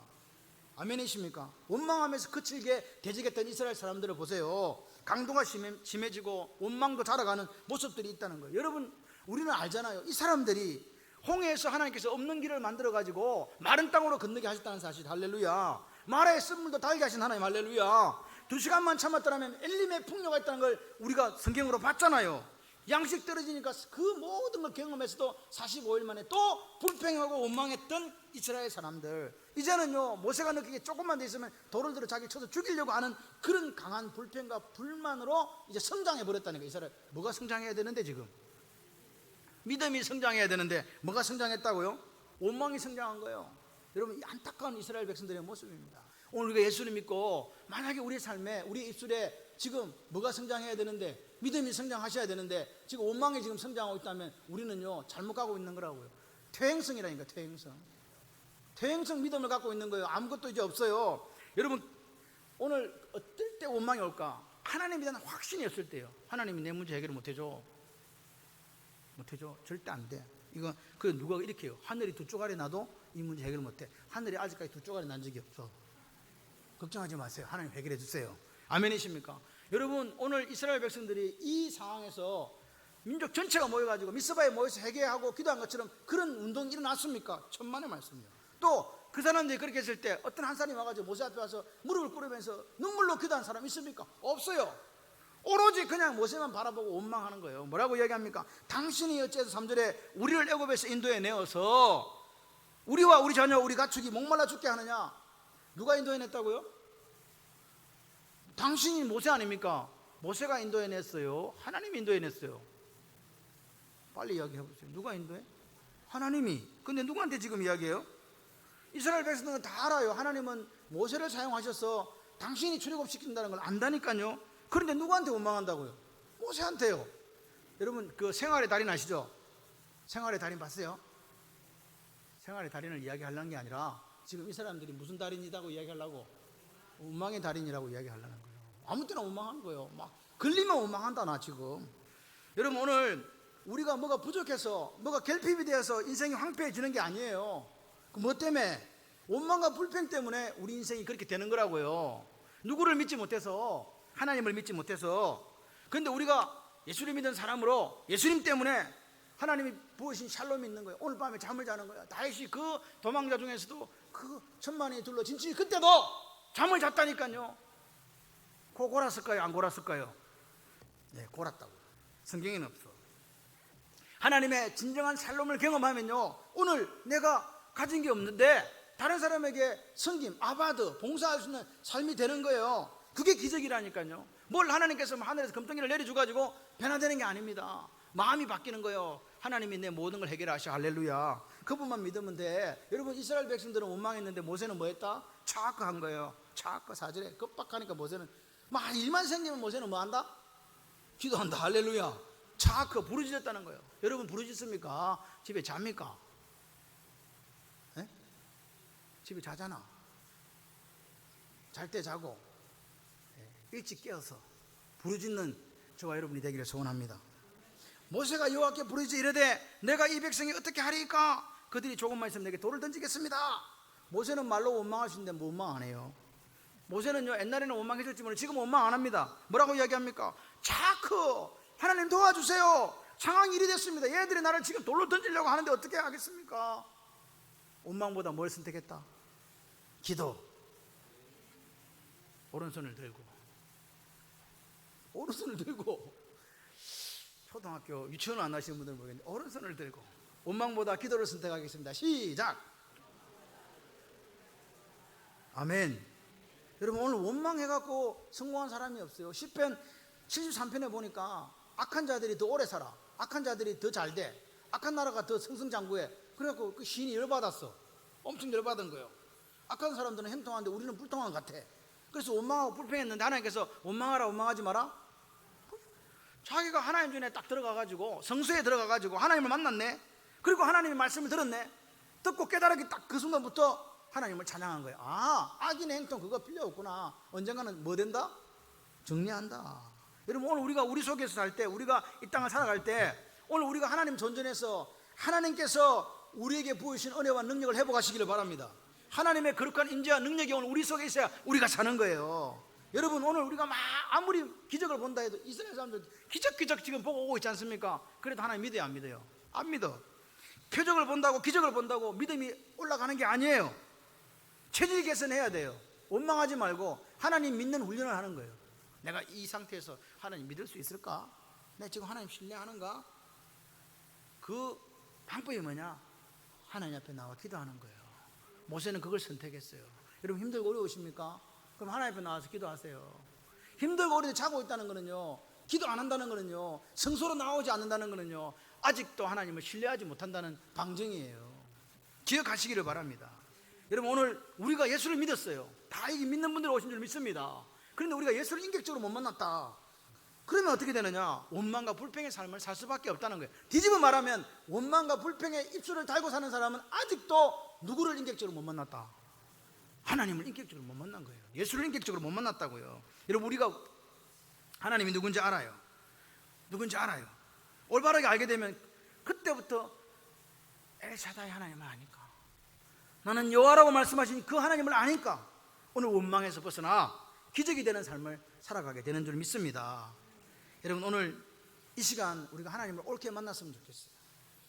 아멘이십니까? 원망하면서 그칠게 되지겠던 이스라엘 사람들을 보세요. 강도가 심해지고 원망도 자라가는 모습들이 있다는 거예요. 여러분, 우리는 알잖아요. 이 사람들이 홍해에서 하나님께서 없는 길을 만들어 가지고 마른 땅으로 건너게 하셨다는 사실. 할렐루야. 마라의 쓴물도 달게 하신 하나님. 할렐루야. 2시간만 참았더라면 엘림의 풍요가 있다는 걸 우리가 성경으로 봤잖아요. 양식 떨어지니까 그 모든 걸 경험해서도 45일 만에 또 불평하고 원망했던 이스라엘 사람들, 이제는요, 모세가 느끼기에 조금만 더 있으면 돌을 들어 자기 쳐서 죽이려고 하는 그런 강한 불평과 불만으로 이제 성장해 버렸다는 거예요. 이스라엘 뭐가 성장해야 되는데, 지금 믿음이 성장해야 되는데 뭐가 성장했다고요? 원망이 성장한 거예요. 여러분, 이 안타까운 이스라엘 백성들의 모습입니다. 오늘 우리가 예수를 믿고 만약에 우리 삶에, 우리 입술에 지금 뭐가 성장해야 되는데, 믿음이 성장하셔야 되는데 지금 원망이 지금 성장하고 있다면 우리는요 잘못 가고 있는 거라고요. 퇴행성이라니까, 퇴행성 믿음을 갖고 있는 거예요. 아무것도 이제 없어요. 여러분, 오늘 어떨 때 원망이 올까? 하나님에 대한 확신이 없을 때요. 하나님이 내 문제 해결을 못해줘. 절대 안 돼. 이거 그 누가 이렇게 해요. 하늘이 두 쪼가리 나도 이 문제 해결 못해. 하늘이 아직까지 두 쪼가리 난 적이 없어. 걱정하지 마세요. 하나님 해결해 주세요. 아멘이십니까? 여러분, 오늘 이스라엘 백성들이 이 상황에서 민족 전체가 모여가지고 미스바에 모여서 회개하고 기도한 것처럼 그런 운동이 일어났습니까? 천만의 말씀이요. 또 그 사람들이 그렇게 했을 때 어떤 한 사람이 와가지고 모세 앞에 와서 무릎을 꿇으면서 눈물로 기도한 사람 있습니까? 없어요. 오로지 그냥 모세만 바라보고 원망하는 거예요. 뭐라고 이야기합니까? 당신이 어째서 3절에 우리를 애굽에서 인도해 내어서 우리와 우리 자녀 우리 가축이 목말라 죽게 하느냐? 누가 인도해 냈다고요? 당신이 모세 아닙니까? 모세가 인도해 냈어요? 하나님이 인도해 냈어요? 빨리 이야기해 보세요. 누가 인도해? 하나님이. 근데 누구한테 지금 이야기해요? 이스라엘 백성들은 다 알아요. 하나님은 모세를 사용하셔서 당신이 출애굽시킨다는 걸 안다니까요. 그런데 누구한테 원망한다고요? 모세한테요. 여러분, 그 생활의 달인 아시죠? 생활의 달인 봤어요? 생활의 달인을 이야기하려는 게 아니라 지금 이 사람들이 무슨 달인이라고 이야기하려고? 원망의 달인이라고 이야기하려는 거예요. 아무 때나 원망하는 거예요. 막 걸리면 원망한다 나 지금. 여러분, 오늘 우리가 뭐가 부족해서 뭐가 결핍이 되어서 인생이 황폐해지는 게 아니에요. 그 뭐 때문에? 원망과 불평 때문에 우리 인생이 그렇게 되는 거라고요. 누구를 믿지 못해서, 하나님을 믿지 못해서. 그런데 우리가 예수를 믿는 사람으로 예수님 때문에 하나님이 부으신 샬롬이 있는 거예요. 오늘 밤에 잠을 자는 거예요. 다윗이 그 도망자 중에서도 그 천만이 둘러진 지 그때도 잠을 잤다니까요. 골았을까요? 안 골았을까요? 네, 골았다고. 성경에는 없어. 하나님의 진정한 샬롬을 경험하면요, 오늘 내가 가진 게 없는데 다른 사람에게 섬김, 아바드, 봉사할 수 있는 삶이 되는 거예요. 그게 기적이라니까요. 뭘 하나님께서 하늘에서 금덩이를 내려줘가지고 변화되는 게 아닙니다. 마음이 바뀌는 거예요. 하나님이 내 모든 걸 해결하셔. 할렐루야. 그분만 믿으면 돼. 여러분, 이스라엘 백성들은 원망했는데 모세는 뭐 했다? 차악한 거예요. 차악 4절에 급박하니까 모세는 막 일만 생기면 모세는 뭐 한다? 기도한다. 할렐루야. 차악 부르짖었다는 거예요. 여러분, 부르짖습니까? 집에 잡니까? 네? 집에 자잖아. 잘 때 자고 일찍 깨어서 부르짖는 저와 여러분이 되기를 소원합니다. 모세가 여호와께 부르짖어 이르되 내가 이 백성이 어떻게 하리까? 그들이 조금만 있으면 내게 돌을 던지겠습니다. 모세는 말로 원망할 수 있는데 뭐 원망 안 해요. 모세는요, 옛날에는 원망했을지 모르는데 지금 원망 안 합니다. 뭐라고 이야기합니까? 자크, 하나님 도와주세요. 상황이 이리 됐습니다. 얘들이 나를 지금 돌로 던지려고 하는데 어떻게 하겠습니까? 원망보다 뭘 선택했다? 기도. 오른손을 들고 초등학교 유치원 안 하시는 분들은 모르겠는데 오른손을 들고 원망보다 기도를 선택하겠습니다. 시작. 아멘. 여러분, 오늘 원망해갖고 성공한 사람이 없어요. 시편 73편에 보니까 악한 자들이 더 오래 살아, 악한 자들이 더 잘 돼, 악한 나라가 더 승승장구해. 그래갖고 그 시인이 열받았어. 엄청 열받은 거예요. 악한 사람들은 행통한데 우리는 불통한 것 같아. 그래서 원망하고 불평했는데 하나님께서 원망하라, 원망하지 마라. 자기가 하나님 전에 딱 들어가가지고 성소에 들어가가지고 하나님을 만났네. 그리고 하나님의 말씀을 들었네. 듣고 깨달았기 딱 그 순간부터 하나님을 찬양한 거예요. 아, 악인의 행동 그거 필요 없구나. 언젠가는 뭐 된다? 정리한다. 여러분, 오늘 우리가 우리 속에서 살 때, 우리가 이 땅을 살아갈 때, 오늘 우리가 하나님 존전해서 하나님께서 우리에게 부으신 은혜와 능력을 회복하시기를 바랍니다. 하나님의 거룩한 인재와 능력이 오늘 우리 속에 있어야 우리가 사는 거예요. 여러분, 오늘 우리가 아무리 기적을 본다 해도 이스라엘 사람들 기적 지금 보고 오고 있지 않습니까? 그래도 하나님 믿어요, 안 믿어요? 안 믿어. 표적을 본다고, 기적을 본다고 믿음이 올라가는 게 아니에요. 체질 개선해야 돼요. 원망하지 말고 하나님 믿는 훈련을 하는 거예요. 내가 이 상태에서 하나님 믿을 수 있을까? 내가 지금 하나님 신뢰하는가? 그 방법이 뭐냐? 하나님 앞에 나와 기도하는 거예요. 모세는 그걸 선택했어요. 여러분, 힘들고 어려우십니까? 그럼 하나님 앞에 나와서 기도하세요. 힘들고 어려운데 자고 있다는 거는요, 기도 안 한다는 거는요, 성소로 나오지 않는다는 거는요, 아직도 하나님을 신뢰하지 못한다는 방증이에요. 기억하시기를 바랍니다. 여러분, 오늘 우리가 예수를 믿었어요. 다 이게 믿는 분들 오신 줄 믿습니다. 그런데 우리가 예수를 인격적으로 못 만났다. 그러면 어떻게 되느냐? 원망과 불평의 삶을 살 수밖에 없다는 거예요. 뒤집어 말하면 원망과 불평의 입술을 달고 사는 사람은 아직도 누구를 인격적으로 못 만났다? 하나님을 인격적으로 못 만난 거예요. 예수를 인격적으로 못 만났다고요. 여러분, 우리가 하나님이 누군지 알아요. 누군지 알아요. 올바르게 알게 되면 그때부터 엘샤다이 하나님을 아니까, 나는 여호와라고 말씀하신 그 하나님을 아니까 오늘 원망에서 벗어나 기적이 되는 삶을 살아가게 되는 줄 믿습니다. 여러분, 오늘 이 시간 우리가 하나님을 옳게 만났으면 좋겠어요.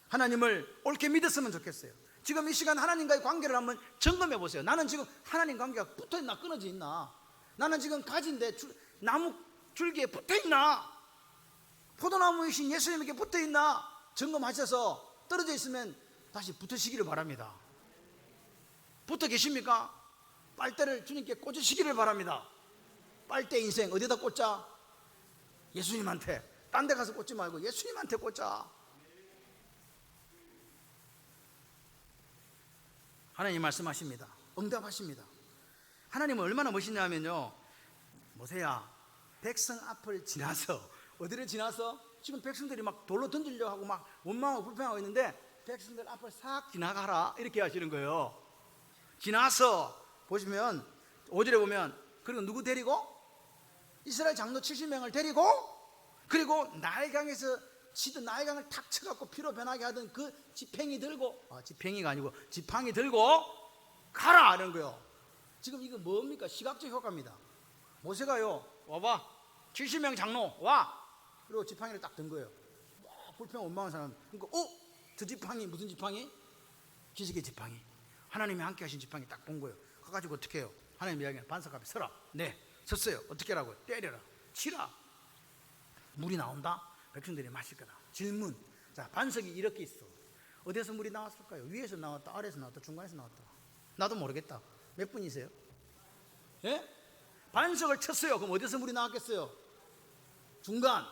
하나님을 옳게 믿었으면 좋겠어요. 지금 이 시간 하나님과의 관계를 한번 점검해 보세요. 나는 지금 하나님 관계가 붙어있나 끊어져 있나? 나는 지금 가지인데 나무 줄기에 붙어있나? 포도나무이신 예수님에게 붙어있나? 점검하셔서 떨어져 있으면 다시 붙으시기를 바랍니다. 붙어 계십니까? 빨대를 주님께 꽂으시기를 바랍니다. 빨대 인생 어디다 꽂자? 예수님한테. 딴 데 가서 꽂지 말고 예수님한테 꽂자. 하나님 말씀하십니다. 응답하십니다. 하나님은 얼마나 멋있냐면요, 모세야, 백성 앞을 지나서, 어디를 지나서? 지금 백성들이 막 돌로 던지려고 하고 막 원망하고 불평하고 있는데 백성들 앞을 싹 지나가라, 이렇게 하시는 거예요. 지나서 보시면 5절에 보면, 그리고 누구 데리고? 이스라엘 장로 70명을 데리고, 그리고 나일강에서 치던 나일강을 탁 쳐갖고 피로 변하게 하던 그 지팡이 들고, 지팡이가 아니고 지팡이 들고 가라, 이런 거요. 지금 이거 뭡니까? 시각적 효과입니다. 모세가요, 와봐, 70명 장로 와, 그리고 지팡이를 딱 든 거예요. 불평 원망한 사람. 그러니까 저 지팡이 무슨 지팡이? 기적의 지팡이, 하나님이 함께 하신 지팡이 딱 본 거예요. 가가지고 어떻게 해요? 하나님 이야기는 반석 앞에 서라. 네, 섰어요. 어떻게 하라고? 때려라, 치라. 물이 나온다? 백성들이 마실 거다. 질문. 자, 반석이 이렇게 있어. 어디서 물이 나왔을까요? 위에서 나왔다, 아래에서 나왔다, 중간에서 나왔다? 나도 모르겠다. 몇 분이세요? 예? 반석을 쳤어요. 그럼 어디서 물이 나왔겠어요? 중간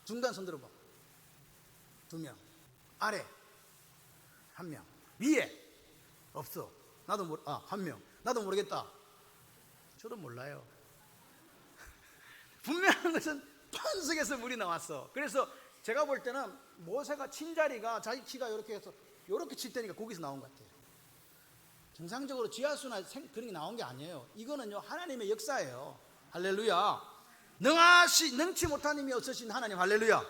손 들어봐. 2명. 아래 1명. 위에 없어. 나도 1명. 나도 모르겠다. 저도 몰라요. 분명한 것은 반석에서 물이 나왔어. 그래서 제가 볼 때는 모세가 친 자리가 자기 키가 이렇게 해서 이렇게 칠 테니까 거기서 나온 것 같아요. 정상적으로 지하수나 그런 게 나온 게 아니에요. 이거는요, 하나님의 역사예요. 할렐루야. 능치 못한 힘이 없으신 하나님, 할렐루야.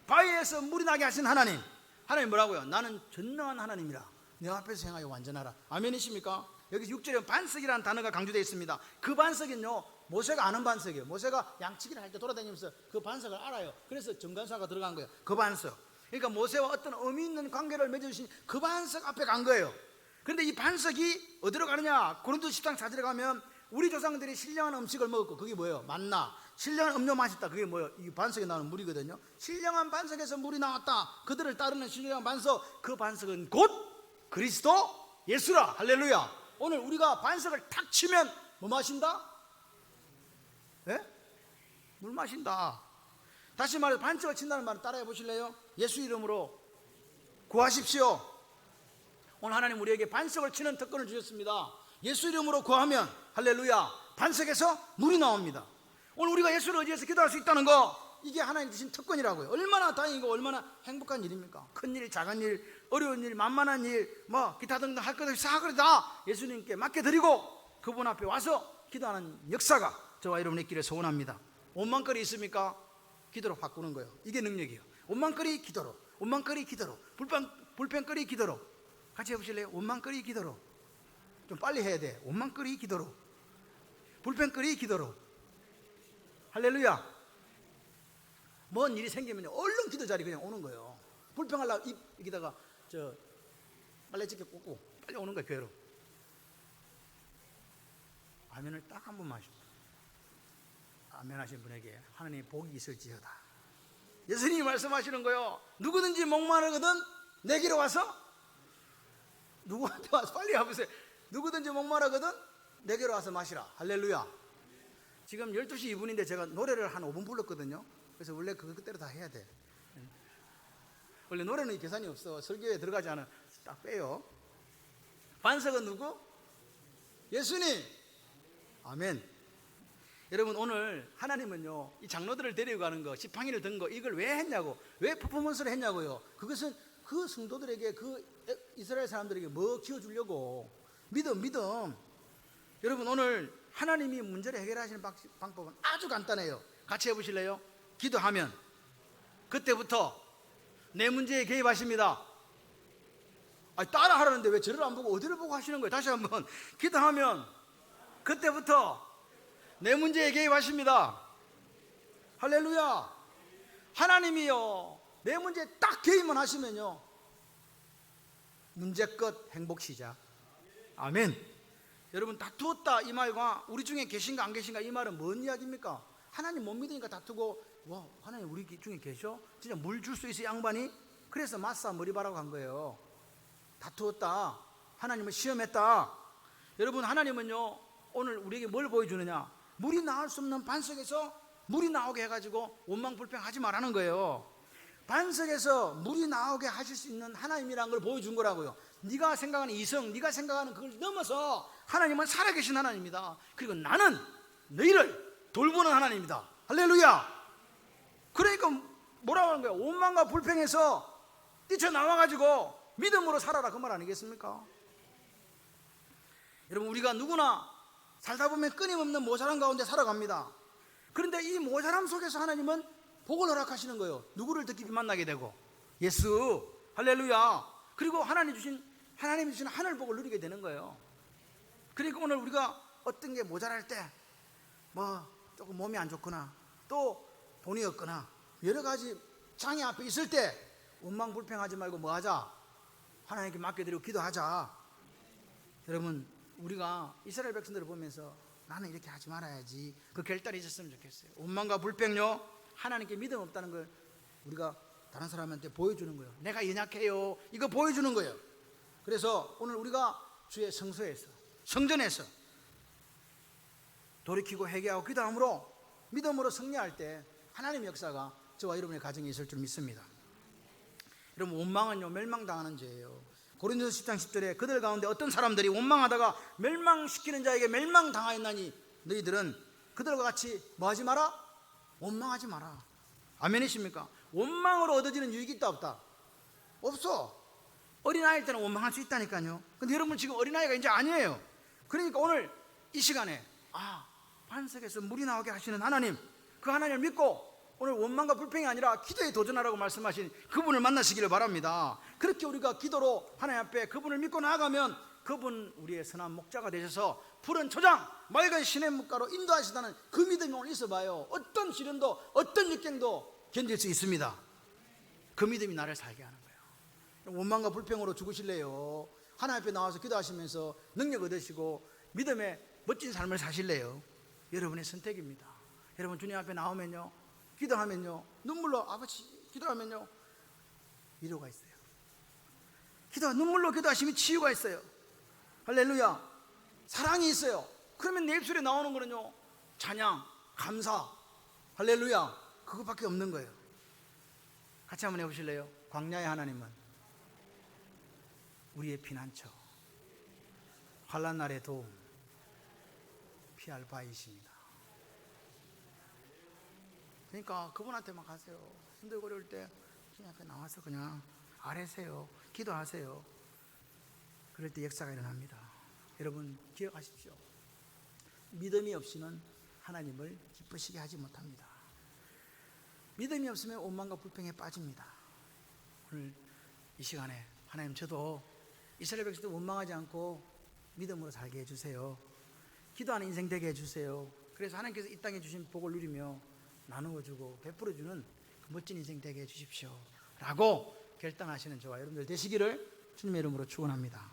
바위에서 물이 나게 하신 하나님. 하나님 뭐라고요? 나는 전능한 하나님이라 내 앞에서 행하여 완전하라. 아멘이십니까? 여기 6절에 반석이라는 단어가 강조되어 있습니다. 그 반석은요, 모세가 아는 반석이에요. 모세가 양치기를 할 때 돌아다니면서 그 반석을 알아요. 그래서 정관사가 들어간 거예요. 그 반석. 그러니까 모세와 어떤 의미 있는 관계를 맺으신 그 반석 앞에 간 거예요. 그런데 이 반석이 어디로 가느냐? 고린도 10장 4절에 가면 우리 조상들이 신령한 음식을 먹었고, 그게 뭐예요? 만나. 신령한 음료 마셨다. 그게 뭐예요? 이 반석에 나오는 물이거든요. 신령한 반석에서 물이 나왔다. 그들을 따르는 신령한 반석. 그 반석은 곧 그리스도 예수라. 할렐루야. 오늘 우리가 반석을 탁 치면 뭐 마신다? 예? 물 마신다. 다시 말해서 반석을 친다는 말을 따라해 보실래요? 예수 이름으로 구하십시오. 오늘 하나님 우리에게 반석을 치는 특권을 주셨습니다. 예수 이름으로 구하면, 할렐루야, 반석에서 물이 나옵니다. 오늘 우리가 예수를 의지해서 기도할 수 있다는 거, 이게 하나님 주신 특권이라고요. 얼마나 다행이고 얼마나 행복한 일입니까? 큰일, 작은 일, 어려운 일, 만만한 일, 기타 등등 할 것 없이 사그리 다 예수님께 맡겨드리고 그분 앞에 와서 기도하는 역사가 저와 여러분 있기를 소원합니다. 원망거리 있습니까? 기도로 바꾸는 거예요. 이게 능력이에요. 원망거리 기도로, 원망거리 기도로, 불평거리 기도로. 같이 해보실래요? 원망거리 기도로. 좀 빨리 해야 돼. 원망거리 기도로, 불평거리 기도로. 할렐루야. 뭔 일이 생기면 얼른 기도 자리 그냥 오는 거예요. 불평하려고 입 여기다가 빨래집게 꽂고 빨리 오는 거예요, 교회로. 아멘을 딱 한 번만 하십시오. 아멘 하신 분에게 하나님의 복이 있을지어다. 예수님이 말씀하시는 거예요. 누구든지 목마르거든 내게로 와서, 누구한테 와서 빨리 와보세요. 누구든지 목마르거든 내게로 와서 마시라. 할렐루야. 지금 12시 2분인데 제가 노래를 한 5분 불렀거든요. 그래서 원래 그때로 다 해야 돼. 원래 노래는 계산이 없어. 설교에 들어가지 않아. 딱 빼요. 반석은 누구? 예수님. 아멘. 여러분, 오늘 하나님은요, 이 장로들을 데리고 가는 거, 지팡이를 든 거, 이걸 왜 했냐고, 왜 퍼포먼스를 했냐고요. 그것은 그 성도들에게, 그 이스라엘 사람들에게 뭐 키워주려고. 믿음. 여러분, 오늘 하나님이 문제를 해결하시는 방법은 아주 간단해요. 같이 해보실래요? 기도하면 그때부터 내 문제에 개입하십니다. 따라 하라는데 왜 저를 안 보고 어디를 보고 하시는 거예요? 다시 한번. 기도하면 그때부터 내 문제에 개입하십니다. 할렐루야. 하나님이요, 내 문제에 딱 개입만 하시면요, 문제 끝, 행복 시작. 아멘. 여러분, 다투었다 이 말과 우리 중에 계신가 안 계신가 이 말은 뭔 이야기입니까? 하나님 못 믿으니까 다투고, 와, 하나님 우리 중에 계셔? 진짜 물 줄 수 있어 양반이? 그래서 마사 머리바라고 한 거예요. 다투었다, 하나님을 시험했다. 여러분, 하나님은요, 오늘 우리에게 뭘 보여주느냐? 물이 나올 수 없는 반석에서 물이 나오게 해가지고 원망불평하지 말라는 거예요. 반석에서 물이 나오게 하실 수 있는 하나님이라는 걸 보여준 거라고요. 네가 생각하는 이성, 네가 생각하는 그걸 넘어서 하나님은 살아계신 하나님이다. 그리고 나는 너희를 돌보는 하나님이다. 할렐루야. 그러니까 뭐라고 하는 거예요? 원망과 불평에서 뛰쳐나와가지고 믿음으로 살아라, 그 말 아니겠습니까? 여러분, 우리가 누구나 살다 보면 끊임없는 모자람 가운데 살아갑니다. 그런데 이 모자람 속에서 하나님은 복을 허락하시는 거예요. 누구를 더 깊이 만나게 되고? 예수. 할렐루야. 그리고 하나님이 주신 하늘복을 누리게 되는 거예요. 그러니까 오늘 우리가 어떤 게 모자랄 때, 뭐 조금 몸이 안 좋거나 또 돈이 없거나 여러 가지 장애 앞에 있을 때 원망불평하지 말고 뭐 하자? 하나님께 맡겨드리고 기도하자. 여러분, 우리가 이스라엘 백성들을 보면서 나는 이렇게 하지 말아야지, 그 결단이 있었으면 좋겠어요. 원망과 불평요, 하나님께 믿음 없다는 걸 우리가 다른 사람한테 보여주는 거예요. 내가 연약해요, 이거 보여주는 거예요. 그래서 오늘 우리가 주의 성소에서, 성전에서 돌이키고 회개하고 기도함으로 믿음으로 승리할 때 하나님의 역사가 저와 여러분의 가정에 있을 줄 믿습니다. 여러분, 원망은요, 멸망당하는 죄예요. 고린도서 10장 10절에 그들 가운데 어떤 사람들이 원망하다가 멸망시키는 자에게 멸망당하였나니 너희들은 그들과 같이 뭐 하지 마라? 원망하지 마라. 아멘이십니까? 원망으로 얻어지는 유익이 있다 없다? 없어. 어린아이일 때는 원망할 수 있다니까요. 근데 여러분, 지금 어린아이가 이제 아니에요. 그러니까 오늘 이 시간에 반석에서 물이 나오게 하시는 하나님, 그 하나님을 믿고 오늘 원망과 불평이 아니라 기도에 도전하라고 말씀하신 그분을 만나시기를 바랍니다. 그렇게 우리가 기도로 하나님 앞에 그분을 믿고 나아가면 그분 우리의 선한 목자가 되셔서 푸른 초장, 맑은 시냇물가로 인도하시다는 그 믿음이 오늘 있어봐요. 어떤 시련도 어떤逆境도 견딜 수 있습니다. 그 믿음이 나를 살게 하는 거예요. 원망과 불평으로 죽으실래요? 하나님 앞에 나와서 기도하시면서 능력 얻으시고 믿음의 멋진 삶을 사실래요? 여러분의 선택입니다. 여러분, 주님 앞에 나오면요, 기도하면요, 눈물로 아버지 기도하면요, 위로가 있어요. 눈물로 기도하시면 치유가 있어요. 할렐루야. 사랑이 있어요. 그러면 내 입술에 나오는 거는요, 찬양, 감사, 할렐루야, 그것밖에 없는 거예요. 같이 한번 해보실래요? 광야의 하나님은 우리의 피난처, 환난 날의 도움, 피할 바이십니다. 그러니까 그분한테만 가세요. 힘들고 어려울 때 주님 앞에 나와서 그냥 아뢰세요. 기도하세요. 그럴 때 역사가 일어납니다. 여러분, 기억하십시오. 믿음이 없이는 하나님을 기쁘시게 하지 못합니다. 믿음이 없으면 원망과 불평에 빠집니다. 오늘 이 시간에 하나님, 저도 이스라엘 백성들 원망하지 않고 믿음으로 살게 해주세요. 기도하는 인생 되게 해주세요. 그래서 하나님께서 이 땅에 주신 복을 누리며 나누어주고 베풀어주는 그 멋진 인생 되게 해주십시오 라고 결단하시는 저와 여러분들 되시기를 주님의 이름으로 축원합니다.